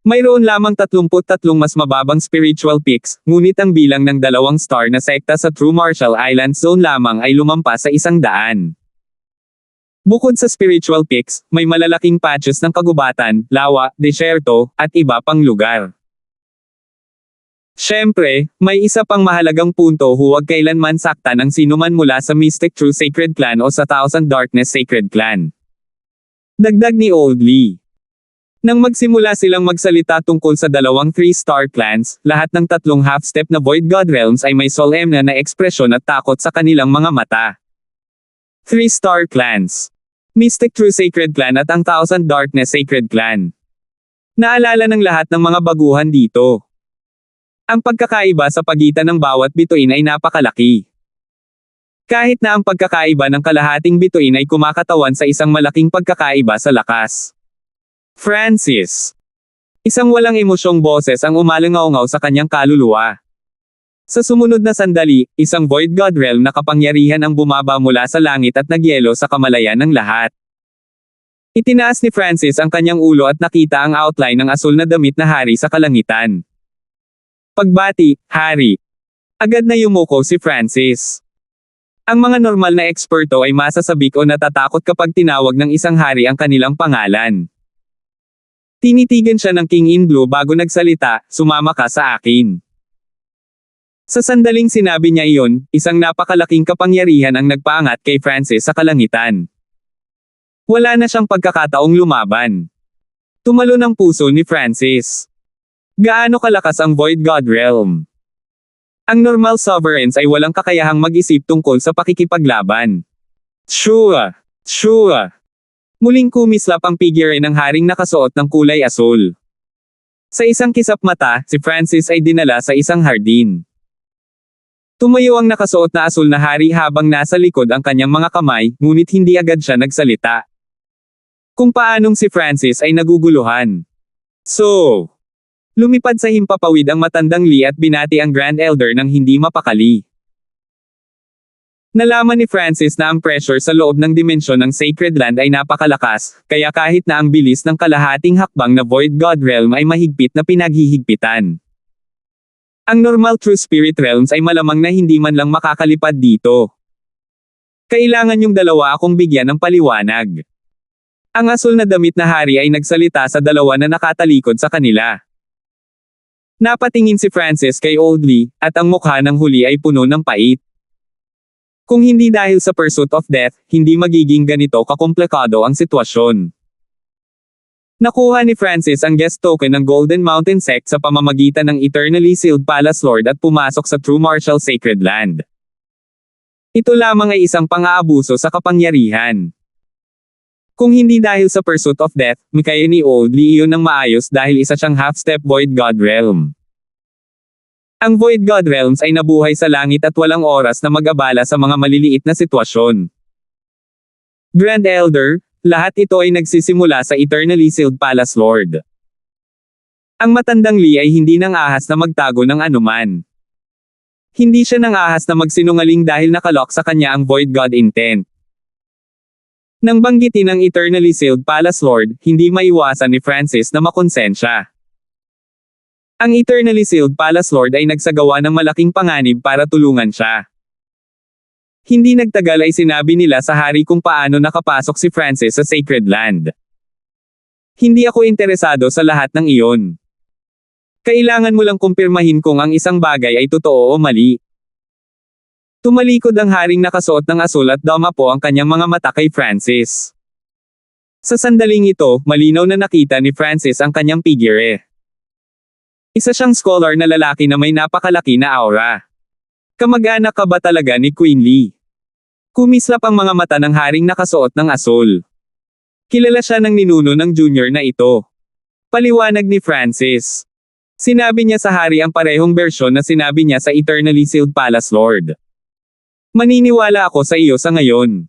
S1: Mayroon lamang 33 mas mababang spiritual peaks, ngunit ang bilang ng 2 star na sekta sa True Martial Islands Zone lamang ay lumampas sa 100. Bukod sa spiritual peaks, may malalaking patches ng kagubatan, lawa, desyerto, at iba pang lugar. Siyempre, may isa pang mahalagang punto: huwag kailanman saktan ang sinuman mula sa Mystic True Sacred Clan o sa Thousand Darkness Sacred Clan. Dagdag ni Old Lee. Nang magsimula silang magsalita tungkol sa 2 3-star clans, lahat ng 3 half-step na Void God Realms ay may solemn na ekspresyon at takot sa kanilang mga mata. 3-star clans. Mystic True Sacred Clan at ang Thousand Darkness Sacred Clan. Naalala ng lahat ng mga baguhan dito. Ang pagkakaiba sa pagitan ng bawat bituin ay napakalaki. Kahit na ang pagkakaiba ng kalahating bituin ay kumakatawan sa isang malaking pagkakaiba sa lakas. Francis. Isang walang emosyong boses ang umalangaw-ngaw sa kanyang kaluluwa. Sa sumunod na sandali, isang Void God Realm na kapangyarihan ang bumaba mula sa langit at nagyelo sa kamalayan ng lahat. Itinaas ni Francis ang kanyang ulo at nakita ang outline ng asul na damit na hari sa kalangitan. Pagbati, Hari. Agad na yumuko si Francis. Ang mga normal na eksperto ay masasabik o natatakot kapag tinawag ng isang hari ang kanilang pangalan. Tinitigan siya ng King in Blue bago nagsalita, "Sumama ka sa akin." Sa sandaling sinabi niya iyon, isang napakalaking kapangyarihan ang nagpaangat kay Francis sa kalangitan. Wala na siyang pagkakataong lumaban. Tumalon ang puso ni Francis. Gaano kalakas ang Void God Realm? Ang normal sovereigns ay walang kakayahang mag-isip tungkol sa pakikipaglaban. Shua! Shua! Muling kumislap ang figure ng haring nakasuot ng kulay asul. Sa isang kisap mata, si Francis ay dinala sa isang hardin. Tumayo ang nakasuot na asul na hari habang nasa likod ang kanyang mga kamay, ngunit hindi agad siya nagsalita. Kung paanong si Francis ay naguguluhan. So, lumipad sa himpapawid ang matandang Lee at binati ang Grand Elder ng hindi mapakali. Nalaman ni Francis na ang pressure sa loob ng dimensyon ng Sacred Land ay napakalakas, kaya kahit na ang bilis ng kalahating hakbang na Void God Realm ay mahigpit na pinaghihigpitan. Ang normal True Spirit Realms ay malamang na hindi man lang makakalipad dito. Kailangan yung dalawa akong bigyan ng paliwanag. Ang asul na damit na hari ay nagsalita sa dalawa na nakatalikod sa kanila. Napatingin si Francis kay Old Lee, at ang mukha ng huli ay puno ng pait. Kung hindi dahil sa pursuit of death, hindi magiging ganito kakomplikado ang sitwasyon. Nakuha ni Francis ang guest token ng Golden Mountain Sect sa pamamagitan ng Eternally Sealed Palace Lord at pumasok sa True Martial Sacred Land. Ito lamang ay isang pang-aabuso sa kapangyarihan. Kung hindi dahil sa pursuit of death, kaya ni Old Lee iyon ng maayos dahil isa siyang half-step Void God Realm. Ang Void God Realms ay nabuhay sa langit at walang oras na mag-abala sa mga maliliit na sitwasyon. Grand Elder, lahat ito ay nagsisimula sa Eternally Sealed Palace Lord. Ang matandang Lee ay hindi nang ahas na magtago ng anuman. Hindi siya nang ahas na magsinungaling dahil nakalock sa kanya ang Void God intent. Nang banggitin ang Eternally Sealed Palace Lord, hindi maiwasan ni Francis na makonsensya. Ang Eternally Sealed Palace Lord ay nagsagawa ng malaking panganib para tulungan siya. Hindi nagtagal ay sinabi nila sa hari kung paano nakapasok si Francis sa Sacred Land. Hindi ako interesado sa lahat ng iyon. Kailangan mo lang kumpirmahin kung ang isang bagay ay totoo o mali. Tumalikod ang haring nakasuot ng asul at dumapo ang kanyang mga mata kay Francis. Sa sandaling ito, malinaw na nakita ni Francis ang kanyang figure. Isa siyang scholar na lalaki na may napakalaki na aura. Kamag-anak ka ba talaga ni Queen Lee? Kumislap ang mga mata ng haring nakasuot ng asul. Kilala siya ng ninuno ng junior na ito. Paliwanag ni Francis. Sinabi niya sa hari ang parehong bersyon na sinabi niya sa Eternally Sealed Palace Lord. Maniniwala ako sa iyo sa ngayon.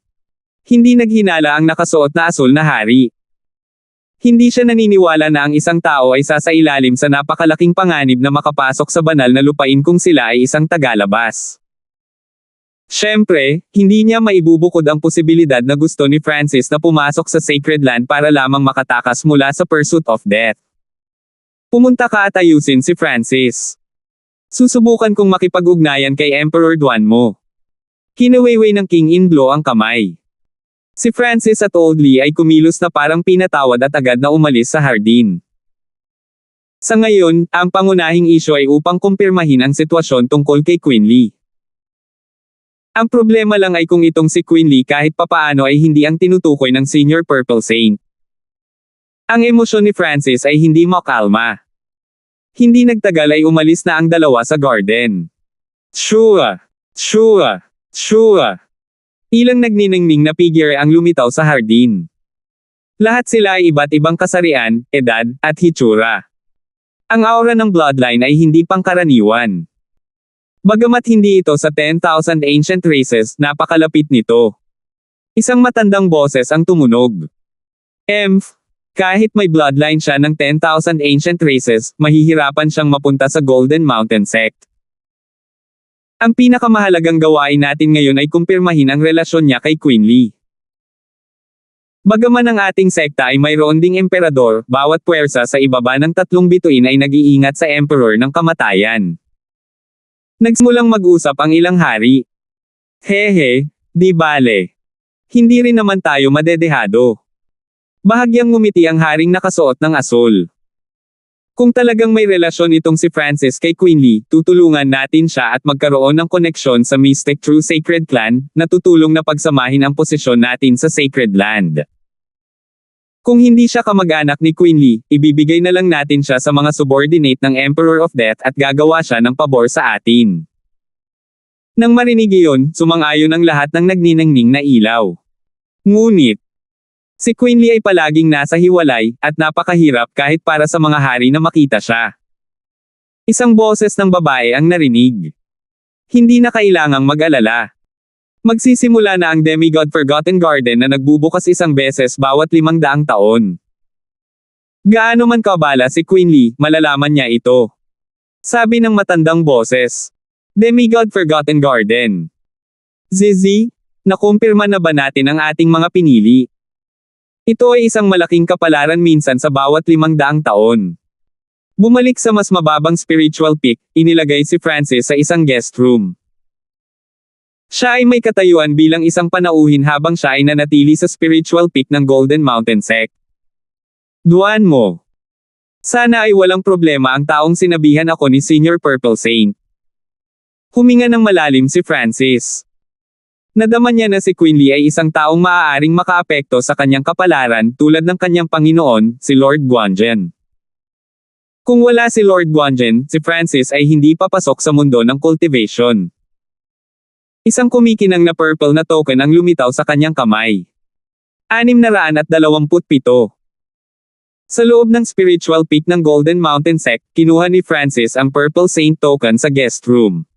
S1: Hindi naghinala ang nakasuot na asul na hari. Hindi siya naniniwala na ang isang tao ay sasailalim sa napakalaking panganib na makapasok sa banal na lupain kung sila ay isang tagalabas. Siyempre, hindi niya maibubukod ang posibilidad na gusto ni Francis na pumasok sa Sacred Land para lamang makatakas mula sa pursuit of death. Pumunta ka at ayusin si Francis. Susubukan kong makipag-ugnayan kay Emperor Duan mo. Kinawayway ng King in Blue ang kamay. Si Francis at Old Lee ay kumilos na parang pinatawad at agad na umalis sa hardin. Sa ngayon, ang pangunahing isyu ay upang kumpirmahin ang sitwasyon tungkol kay Queen Lee. Ang problema lang ay kung itong si Queen Lee kahit papaano ay hindi ang tinutukoy ng Senior Purple Saint. Ang emosyon ni Francis ay hindi makalma. Hindi nagtagal ay umalis na ang dalawa sa garden. Shua! Shua! Shua! Ilang nagniningning na figure ang lumitaw sa hardin. Lahat sila ay iba't ibang kasarian, edad, at hitsura. Ang aura ng bloodline ay hindi pangkaraniwan. Bagamat hindi ito sa 10,000 ancient races, napakalapit nito. Isang matandang boses ang tumunog. Kahit may bloodline siya ng 10,000 ancient races, mahihirapan siyang mapunta sa Golden Mountain Sect. Ang pinakamahalagang gawain natin ngayon ay kumpirmahin ang relasyon niya kay Queen Lee. Bagaman ang ating sekta ay mayroon ding emperador, bawat puwersa sa ibaba ng 3 bituin ay nag-iingat sa emperor ng kamatayan. Nagsimulang mag-usap ang ilang hari. Hehe, di bale. Hindi rin naman tayo madedehado. Bahagyang ngumiti ang haring nakasuot ng asul. Kung talagang may relasyon itong si Francis kay Queenly, tutulungan natin siya at magkaroon ng koneksyon sa Mystic True Sacred Clan, na tutulong na pagsamahin ang posisyon natin sa Sacred Land. Kung hindi siya kamag-anak ni Queenly, ibibigay na lang natin siya sa mga subordinate ng Emperor of Death at gagawa siya ng pabor sa atin. Nang marinig iyon, sumang-ayon ang lahat ng nagniningning na ilaw. Ngunit, si Queenly ay palaging nasa hiwalay, at napakahirap kahit para sa mga hari na makita siya. Isang boses ng babae ang narinig. Hindi na kailangang mag-alala. Magsisimula na ang Demigod Forgotten Garden na nagbubukas isang beses bawat 500 taon. Gaano man kabala si Queenly, malalaman niya ito. Sabi ng matandang boses. Demigod Forgotten Garden. Zizi, nakumpirma na ba natin ang ating mga pinili? Ito ay isang malaking kapalaran minsan sa bawat 500 taon. Bumalik sa mas mababang spiritual peak, inilagay si Francis sa isang guest room. Siya ay may katayuan bilang isang panauhin habang siya ay nanatili sa spiritual peak ng Golden Mountain Sect. Duan mo. Sana ay walang problema ang taong sinabihan ako ni Senior Purple Saint. Huminga ng malalim si Francis. Nadama niya na si Queenly ay isang taong maaaring makaapekto sa kanyang kapalaran tulad ng kanyang Panginoon, si Lord Guanjen. Kung wala si Lord Guanjen, si Francis ay hindi papasok sa mundo ng cultivation. Isang kumikinang na purple na token ang lumitaw sa kanyang kamay. 627. Sa loob ng spiritual peak ng Golden Mountain Sect, kinuha ni Francis ang Purple Saint token sa guest room.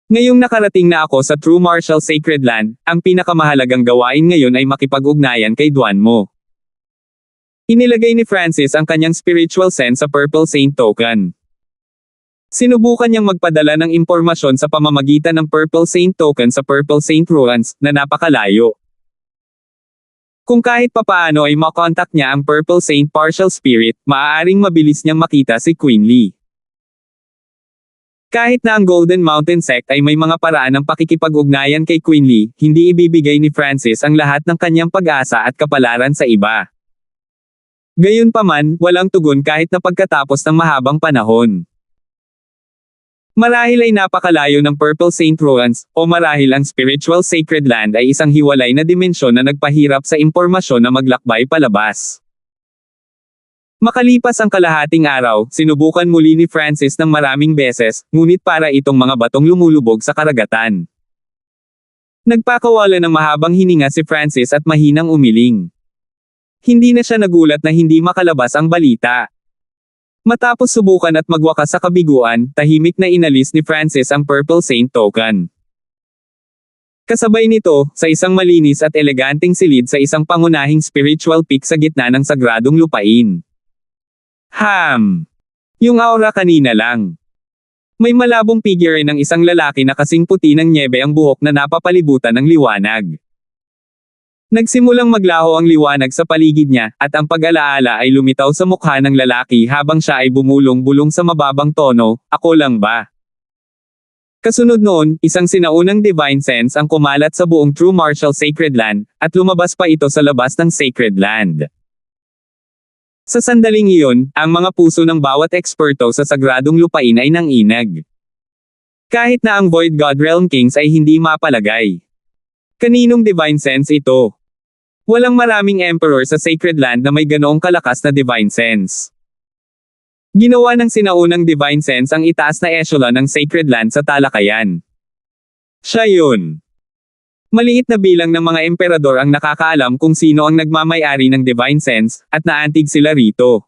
S1: Ngayong nakarating na ako sa True Martial Sacred Land, ang pinakamahalagang gawain ngayon ay makipag-ugnayan kay Duan mo. Inilagay ni Francis ang kanyang spiritual sense sa Purple Saint token. Sinubukan niyang magpadala ng impormasyon sa pamamagitan ng Purple Saint token sa Purple Saint ruins, na napakalayo. Kung kahit papaano ay makontak niya ang Purple Saint Partial Spirit, maaaring mabilis niyang makita si Queenly. Kahit na ang Golden Mountain Sect ay may mga paraan ng pakikipag-ugnayan kay Queenly, hindi ibibigay ni Francis ang lahat ng kanyang pag-asa at kapalaran sa iba. Gayunpaman, walang tugon kahit na pagkatapos ng mahabang panahon. Marahil ay napakalayo ng Purple Saint Ruins, o marahil ang Spiritual Sacred Land ay isang hiwalay na dimensyon na nagpahirap sa impormasyon na maglakbay palabas. Makalipas ang kalahating araw, sinubukan muli ni Francis ng maraming beses, ngunit para itong mga batong lumulubog sa karagatan. Nagpakawala ng mahabang hininga si Francis at mahinang umiling. Hindi na siya nagulat na hindi makalabas ang balita. Matapos subukan at magwakas sa kabiguan, tahimik na inalis ni Francis ang Purple Saint token. Kasabay nito, sa isang malinis at eleganteng silid sa isang pangunahing spiritual peak sa gitna ng sagradong lupain. Yung aura kanina lang. May malabong figure ng isang lalaki na kasing puti ng nyebe ang buhok na napapalibutan ng liwanag. Nagsimulang maglaho ang liwanag sa paligid niya, at ang pag-alaala ay lumitaw sa mukha ng lalaki habang siya ay bumulong-bulong sa mababang tono, "Ako lang ba?" Kasunod noon, isang sinaunang divine sense ang kumalat sa buong True Martial Sacred Land, at lumabas pa ito sa labas ng Sacred Land. Sa sandaling iyon, ang mga puso ng bawat eksperto sa sagradong lupain ay nanginag. Kahit na ang Void God Realm Kings ay hindi mapalagay. Kaninong divine sense ito? Walang maraming emperor sa Sacred Land na may ganoong kalakas na divine sense. Ginawa ng sinaunang divine sense ang itaas na echelon ng Sacred Land sa talakayan. Siya yun. Maliit na bilang ng mga emperador ang nakakaalam kung sino ang nagmamay-ari ng divine sense, at naantig sila rito.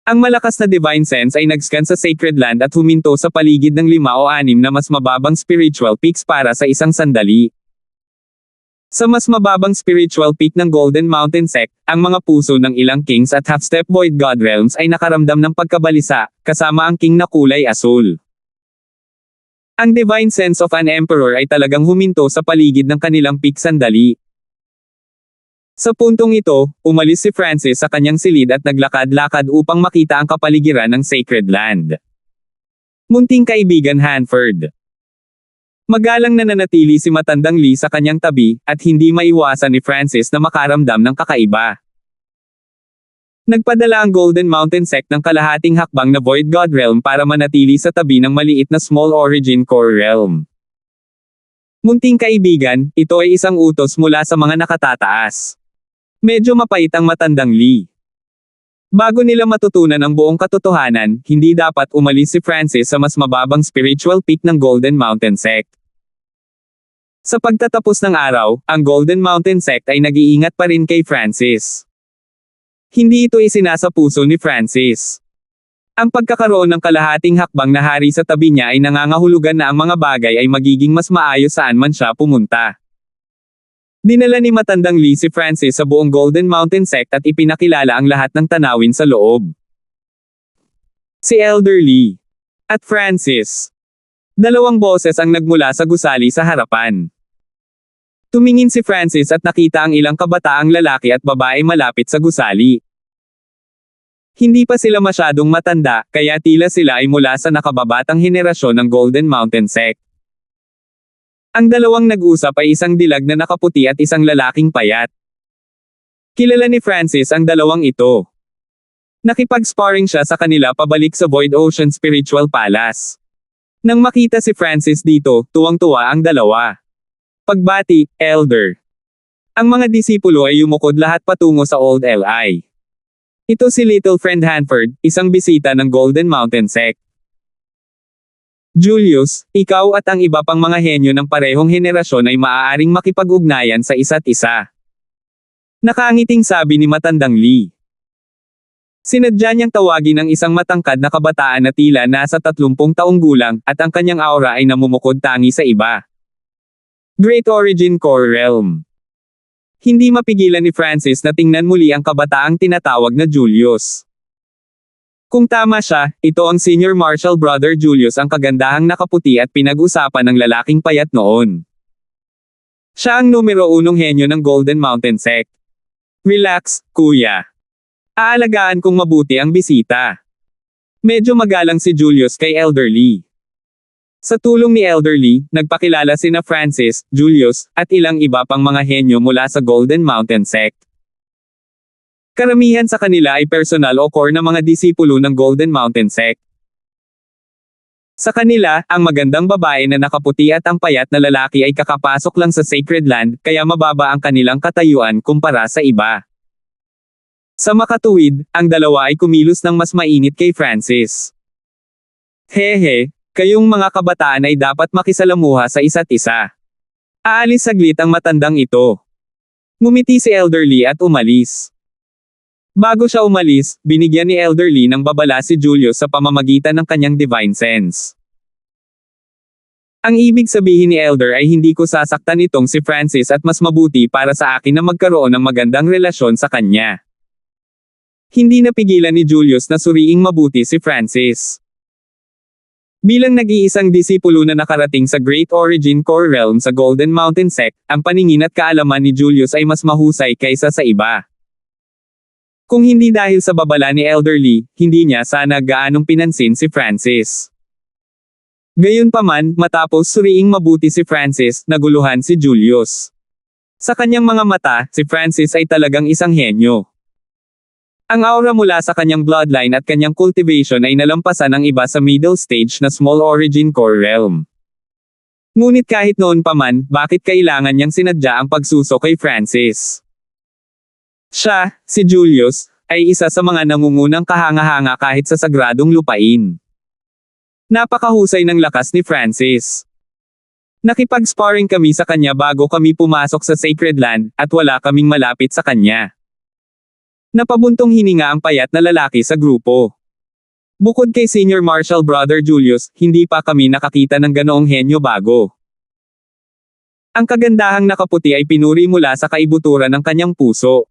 S1: Ang malakas na divine sense ay nag-scan sa Sacred Land at huminto sa paligid ng 5 o 6 na mas mababang spiritual peaks para sa isang sandali. Sa mas mababang spiritual peak ng Golden Mountain Sect, ang mga puso ng ilang kings at half-step Void God Realms ay nakaramdam ng pagkabalisa, kasama ang king na kulay asul. Ang divine sense of an emperor ay talagang huminto sa paligid ng kanilang peak sandali. Sa puntong ito, umalis si Francis sa kanyang silid at naglakad-lakad upang makita ang kapaligiran ng Sacred Land. Munting kaibigan Hanford. Magalang na nanatili si Matandang Lee sa kanyang tabi, at hindi maiwasan ni Francis na makaramdam ng kakaiba. Nagpadala ang Golden Mountain Sect ng kalahating hakbang na Void God Realm para manatili sa tabi ng maliit na Small Origin Core Realm. Munting kaibigan, ito ay isang utos mula sa mga nakatataas. Medyo mapait ang Matandang Lee. Bago nila matutunan ang buong katotohanan, hindi dapat umalis si Francis sa mas mababang spiritual peak ng Golden Mountain Sect. Sa pagtatapos ng araw, ang Golden Mountain Sect ay nag-iingat pa rin kay Francis. Hindi ito isinasa puso ni Francis. Ang pagkakaroon ng kalahating hakbang na hari sa tabi niya ay nangangahulugan na ang mga bagay ay magiging mas maayos saan man siya pumunta. Dinala ni Matandang Lee si Francis sa buong Golden Mountain Sect at ipinakilala ang lahat ng tanawin sa loob. Si Elder Lee at Francis. Dalawang boses ang nagmula sa gusali sa harapan. Tumingin si Francis at nakita ang ilang kabataang lalaki at babae malapit sa gusali. Hindi pa sila masyadong matanda, kaya tila sila ay mula sa nakababatang henerasyon ng Golden Mountain Sect. Ang dalawang nag-usap ay isang dilag na nakaputi at isang lalaking payat. Kilala ni Francis ang dalawang ito. Nakipag-sparring siya sa kanila pabalik sa Void Ocean Spiritual Palace. Nang makita si Francis dito, tuwang-tuwa ang dalawa. Pagbati, Elder. Ang mga disipulo ay yumukod lahat patungo sa Old Li. Ito si Little Friend Hanford, isang bisita ng Golden Mountain Sect. Julius, ikaw at ang iba pang mga henyo ng parehong henerasyon ay maaaring makipag-ugnayan sa isa't isa. Nakangiting sabi ni Matandang Lee. Sinadya niyang tawagin ang isang matangkad na kabataan na tila nasa 30 taong gulang, at ang kanyang aura ay namumukod tangi sa iba. Great Origin Core Realm. Hindi mapigilan ni Francis na tingnan muli ang kabataang tinatawag na Julius. Kung tama siya, ito ang Senior Marshal Brother Julius, ang kagandahang nakaputi at pinag-usapan ng lalaking payat noon. Siya ang numero 1 henyo ng Golden Mountain Sect. Relax, kuya. Aalagaan kong mabuti ang bisita. Medyo magalang si Julius kay Elder Lee. Sa tulong ni Elder Lee, nagpakilala sina Francis, Julius, at ilang iba pang mga henyo mula sa Golden Mountain Sect. Karamihan sa kanila ay personal o core na mga disipulo ng Golden Mountain Sect. Sa kanila, ang magandang babae na nakaputi at ang payat na lalaki ay kakapasok lang sa Sacred Land, kaya mababa ang kanilang katayuan kumpara sa iba. Sa makatuwid, ang dalawa ay kumilos ng mas mainit kay Francis. Hehe. Kayong mga kabataan ay dapat makisalamuha sa isa't isa. Aalis saglit ang matandang ito. Ngumiti si Elder Lee at umalis. Bago siya umalis, binigyan ni Elder Lee ng babala si Julius sa pamamagitan ng kanyang divine sense. Ang ibig sabihin ni Elder ay hindi ko sasaktan itong si Francis at mas mabuti para sa akin na magkaroon ng magandang relasyon sa kanya. Hindi napigilan ni Julius na suriing mabuti si Francis. Bilang nag-iisang disipulo na nakarating sa Great Origin Core Realm sa Golden Mountain Sect, ang paningin at kaalaman ni Julius ay mas mahusay kaysa sa iba. Kung hindi dahil sa babala ni Elder Lee, hindi niya sana gaanong pinansin si Francis. Gayunpaman, matapos suriing mabuti si Francis, naguluhan si Julius. Sa kanyang mga mata, si Francis ay talagang isang henyo. Ang aura mula sa kanyang bloodline at kanyang cultivation ay nalampasan ng iba sa middle stage na Small Origin Core Realm. Ngunit kahit noon pa man, bakit kailangan niyang sinadya ang pagsuso kay Francis? Siya, si Julius, ay isa sa mga nangungunang kahanga-hanga kahit sa sagradong lupain. Napakahusay ng lakas ni Francis. Nakipag-sparring kami sa kanya bago kami pumasok sa Sacred Land, at wala kaming malapit sa kanya. Napabuntong hininga ang payat na lalaki sa grupo. Bukod kay Senior Marshal Brother Julius, hindi pa kami nakakita ng ganoong henyo bago. Ang kagandahang nakaputi ay pinuri mula sa kaibuturan ng kanyang puso.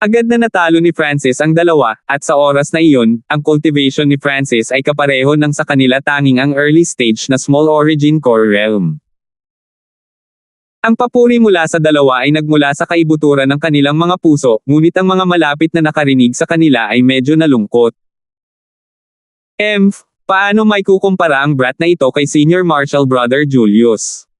S1: Agad na natalo ni Francis ang dalawa, at sa oras na iyon, ang cultivation ni Francis ay kapareho ng sa kanila tanging ang early stage na Small Origin Core Realm. Ang papuri mula sa dalawa ay nagmula sa kaibuturan ng kanilang mga puso, ngunit ang mga malapit na nakarinig sa kanila ay medyo nalungkot. Paano may kukumpara ang brat na ito kay Senior Marshal Brother Julius?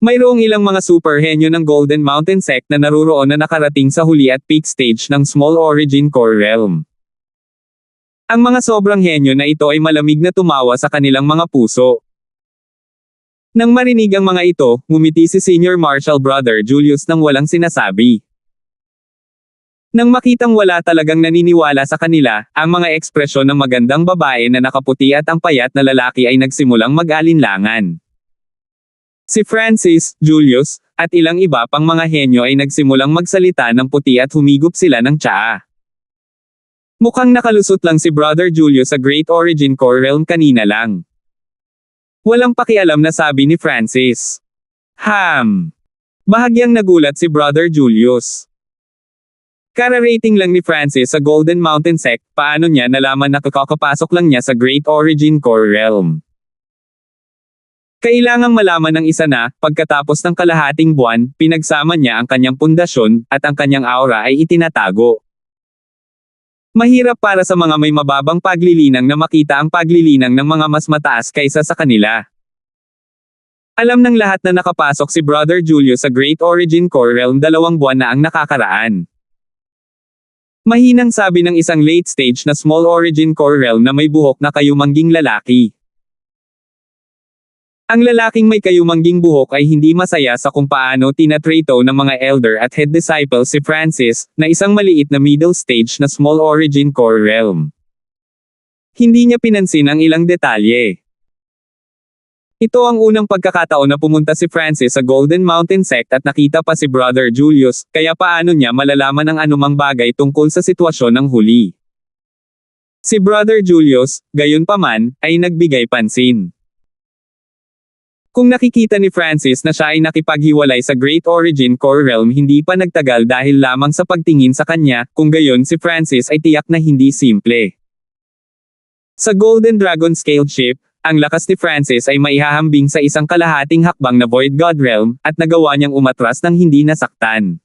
S1: Mayroong ilang mga superhenyo ng Golden Mountain Sect na naruroon na nakarating sa huli at peak stage ng Small Origin Core Realm. Ang mga sobrang henyo na ito ay malamig na tumawa sa kanilang mga puso. Nang marinig ang mga ito, ngumiti si Senior Marshal Brother Julius nang walang sinasabi. Nang makitang wala talagang naniniwala sa kanila, ang mga ekspresyon ng magandang babae na nakaputi at ang payat na lalaki ay nagsimulang mag-alinlangan. Si Francis, Julius, at ilang iba pang mga henyo ay nagsimulang magsalita ng puti at humigop sila ng tsaa. Mukhang nakalusot lang si Brother Julius sa Great Origin Core Realm kanina lang. Walang pakialam na sabi ni Francis. Bahagyang nagulat si Brother Julius. Kara-rating lang ni Francis sa Golden Mountain Sect, paano niya nalaman na kakapasok lang niya sa Great Origin Core Realm? Kailangang malaman ng isa na, pagkatapos ng kalahating buwan, pinagsama niya ang kanyang pundasyon, at ang kanyang aura ay itinatago. Mahirap para sa mga may mababang paglilinang na makita ang paglilinang ng mga mas mataas kaysa sa kanila. Alam ng lahat na nakapasok si Brother Julius sa Great Origin Core Realm 2 buwan na ang nakakaraan. Mahinang sabi ng isang late stage na Small Origin Core Realm na may buhok na kayumangging lalaki. Ang lalaking may kayumangging buhok ay hindi masaya sa kung paano tinatrato ng mga elder at head disciple si Francis, na isang maliit na middle stage na Small Origin Core Realm. Hindi niya pinansin ang ilang detalye. Ito ang unang pagkakataon na pumunta si Francis sa Golden Mountain Sect at nakita pa si Brother Julius, kaya paano niya malalaman ang anumang bagay tungkol sa sitwasyon ng huli. Si Brother Julius, gayunpaman, ay nagbigay pansin. Kung nakikita ni Francis na siya ay nakipaghiwalay sa Great Origin Core Realm hindi pa nagtagal dahil lamang sa pagtingin sa kanya, kung gayon si Francis ay tiyak na hindi simple. Sa Golden Dragon Scaled Ship, ang lakas ni Francis ay maihahambing sa isang kalahating hakbang na Void God Realm, at nagawa niyang umatras ng hindi nasaktan.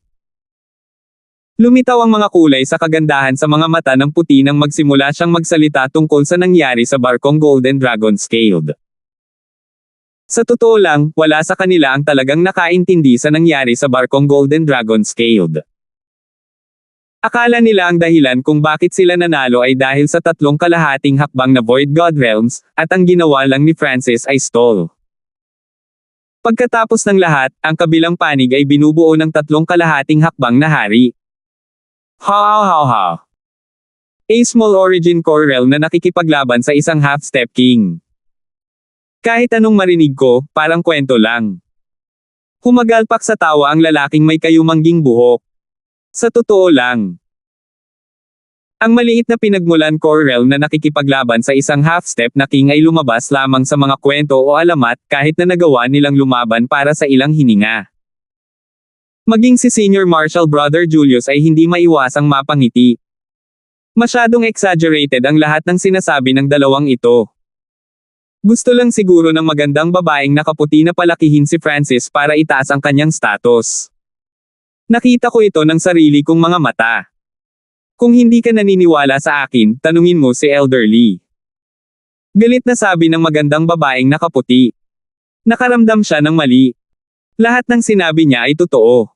S1: Lumitaw ang mga kulay sa kagandahan sa mga mata ng puti nang magsimula siyang magsalita tungkol sa nangyari sa barkong Golden Dragon Scaled. Sa totoo lang, wala sa kanila ang talagang nakaintindi sa nangyari sa barkong Golden Dragon Scaled. Akala nila ang dahilan kung bakit sila nanalo ay dahil sa 3 kalahating hakbang na Void God Realms, at ang ginawa lang ni Francis ay stall. Pagkatapos ng lahat, ang kabilang panig ay binubuo ng 3 kalahating hakbang na hari. A Small Origin Core Realm na nakikipaglaban sa isang half-step king. Kahit anong marinig ko, parang kwento lang. Humagalpak sa tawa ang lalaking may kayumangging buhok. Sa totoo lang. Ang maliit na pinagmulan Core Realm na nakikipaglaban sa isang half-step na king ay lumabas lamang sa mga kwento o alamat, kahit na nagawa nilang lumaban para sa ilang hininga. Maging si Senior Marshal Brother Julius ay hindi maiwasang mapangiti. Masyadong exaggerated ang lahat ng sinasabi ng dalawang ito. Gusto lang siguro ng magandang babaeng nakaputi na palakihin si Francis para itaas ang kanyang status. Nakita ko ito ng sarili kong mga mata. Kung hindi ka naniniwala sa akin, tanungin mo si Elderly. Galit na sabi ng magandang babaeng nakaputi. Nakaramdam siya ng mali. Lahat ng sinabi niya ay totoo.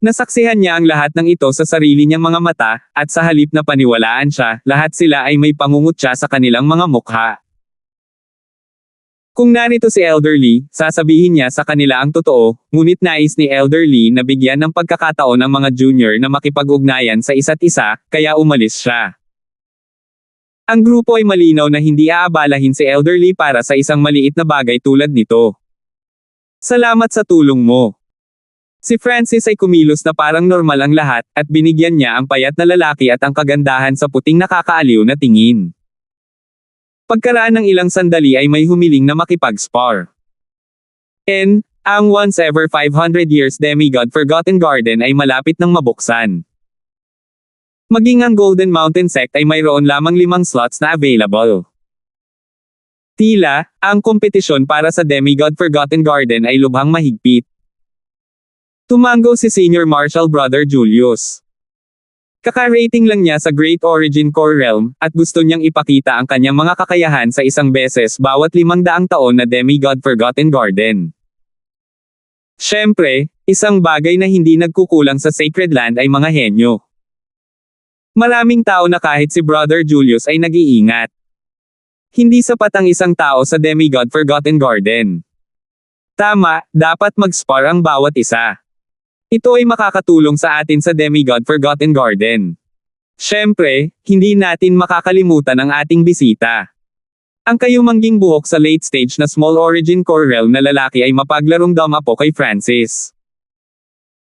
S1: Nasaksihan niya ang lahat ng ito sa sarili niyang mga mata, at sa halip na paniwalaan siya, lahat sila ay may pangungutya sa kanilang mga mukha. Kung narito si Elderly, sasabihin niya sa kanila ang totoo, ngunit nais ni Elderly na bigyan ng pagkakataon ang mga junior na makipag-ugnayan sa isa't isa, kaya umalis siya. Ang grupo ay malinaw na hindi aabalahin si Elderly para sa isang maliit na bagay tulad nito. Salamat sa tulong mo. Si Francis ay kumilos na parang normal ang lahat, at binigyan niya ang payat na lalaki at ang kagandahan sa puting nakakaaliw na tingin. Pagkaraan ng ilang sandali ay may humiling na makipag-spar. Ang once ever 500 years demigod Forgotten Garden ay malapit ng mabuksan. Maging ang Golden Mountain Sect ay mayroon lamang 5 slots na available. Tila, ang kompetisyon para sa Demigod Forgotten Garden ay lubhang mahigpit. Tumango si Senior Marshal Brother Julius. Kaka-rating lang niya sa Great Origin Core Realm, at gusto niyang ipakita ang kanyang mga kakayahan sa isang beses bawat 500 taon na Demigod Forgotten Garden. Siyempre, isang bagay na hindi nagkukulang sa Sacred Land ay mga henyo. Maraming tao na kahit si Brother Julius ay nag-iingat. Hindi sapat ang isang tao sa Demigod Forgotten Garden. Tama, dapat mag-spar ang bawat isa. Ito ay makakatulong sa atin sa Demigod Forgotten Garden. Siyempre, hindi natin makakalimutan ang ating bisita. Ang kayumangging buhok sa late stage na Small Origin Core Realm na lalaki ay mapaglarong damapo kay Francis.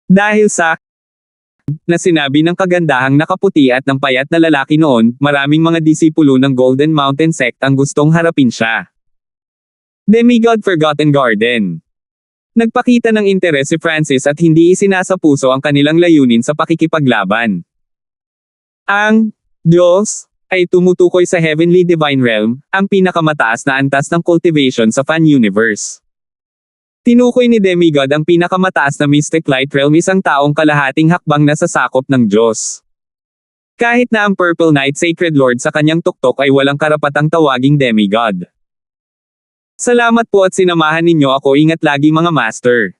S1: Dahil sa na sinabi ng kagandahang nakaputi at ng payat na lalaki noon, maraming mga disipulo ng Golden Mountain Sect ang gustong harapin siya. Demigod Forgotten Garden. Nagpakita ng interes si Francis at hindi isinasapuso ang kanilang layunin sa pakikipaglaban. Ang Diyos ay tumutukoy sa Heavenly Divine Realm, ang pinakamataas na antas ng cultivation sa Fan Universe. Tinukoy ni Demigod ang pinakamataas na Mystic Light Realm, isang taong kalahating hakbang na sasakop ng Diyos. Kahit na ang Purple Knight Sacred Lord sa kanyang tuktok ay walang karapatang tawaging Demigod. Salamat po at sinamahan ninyo ako. Ingat lagi mga master.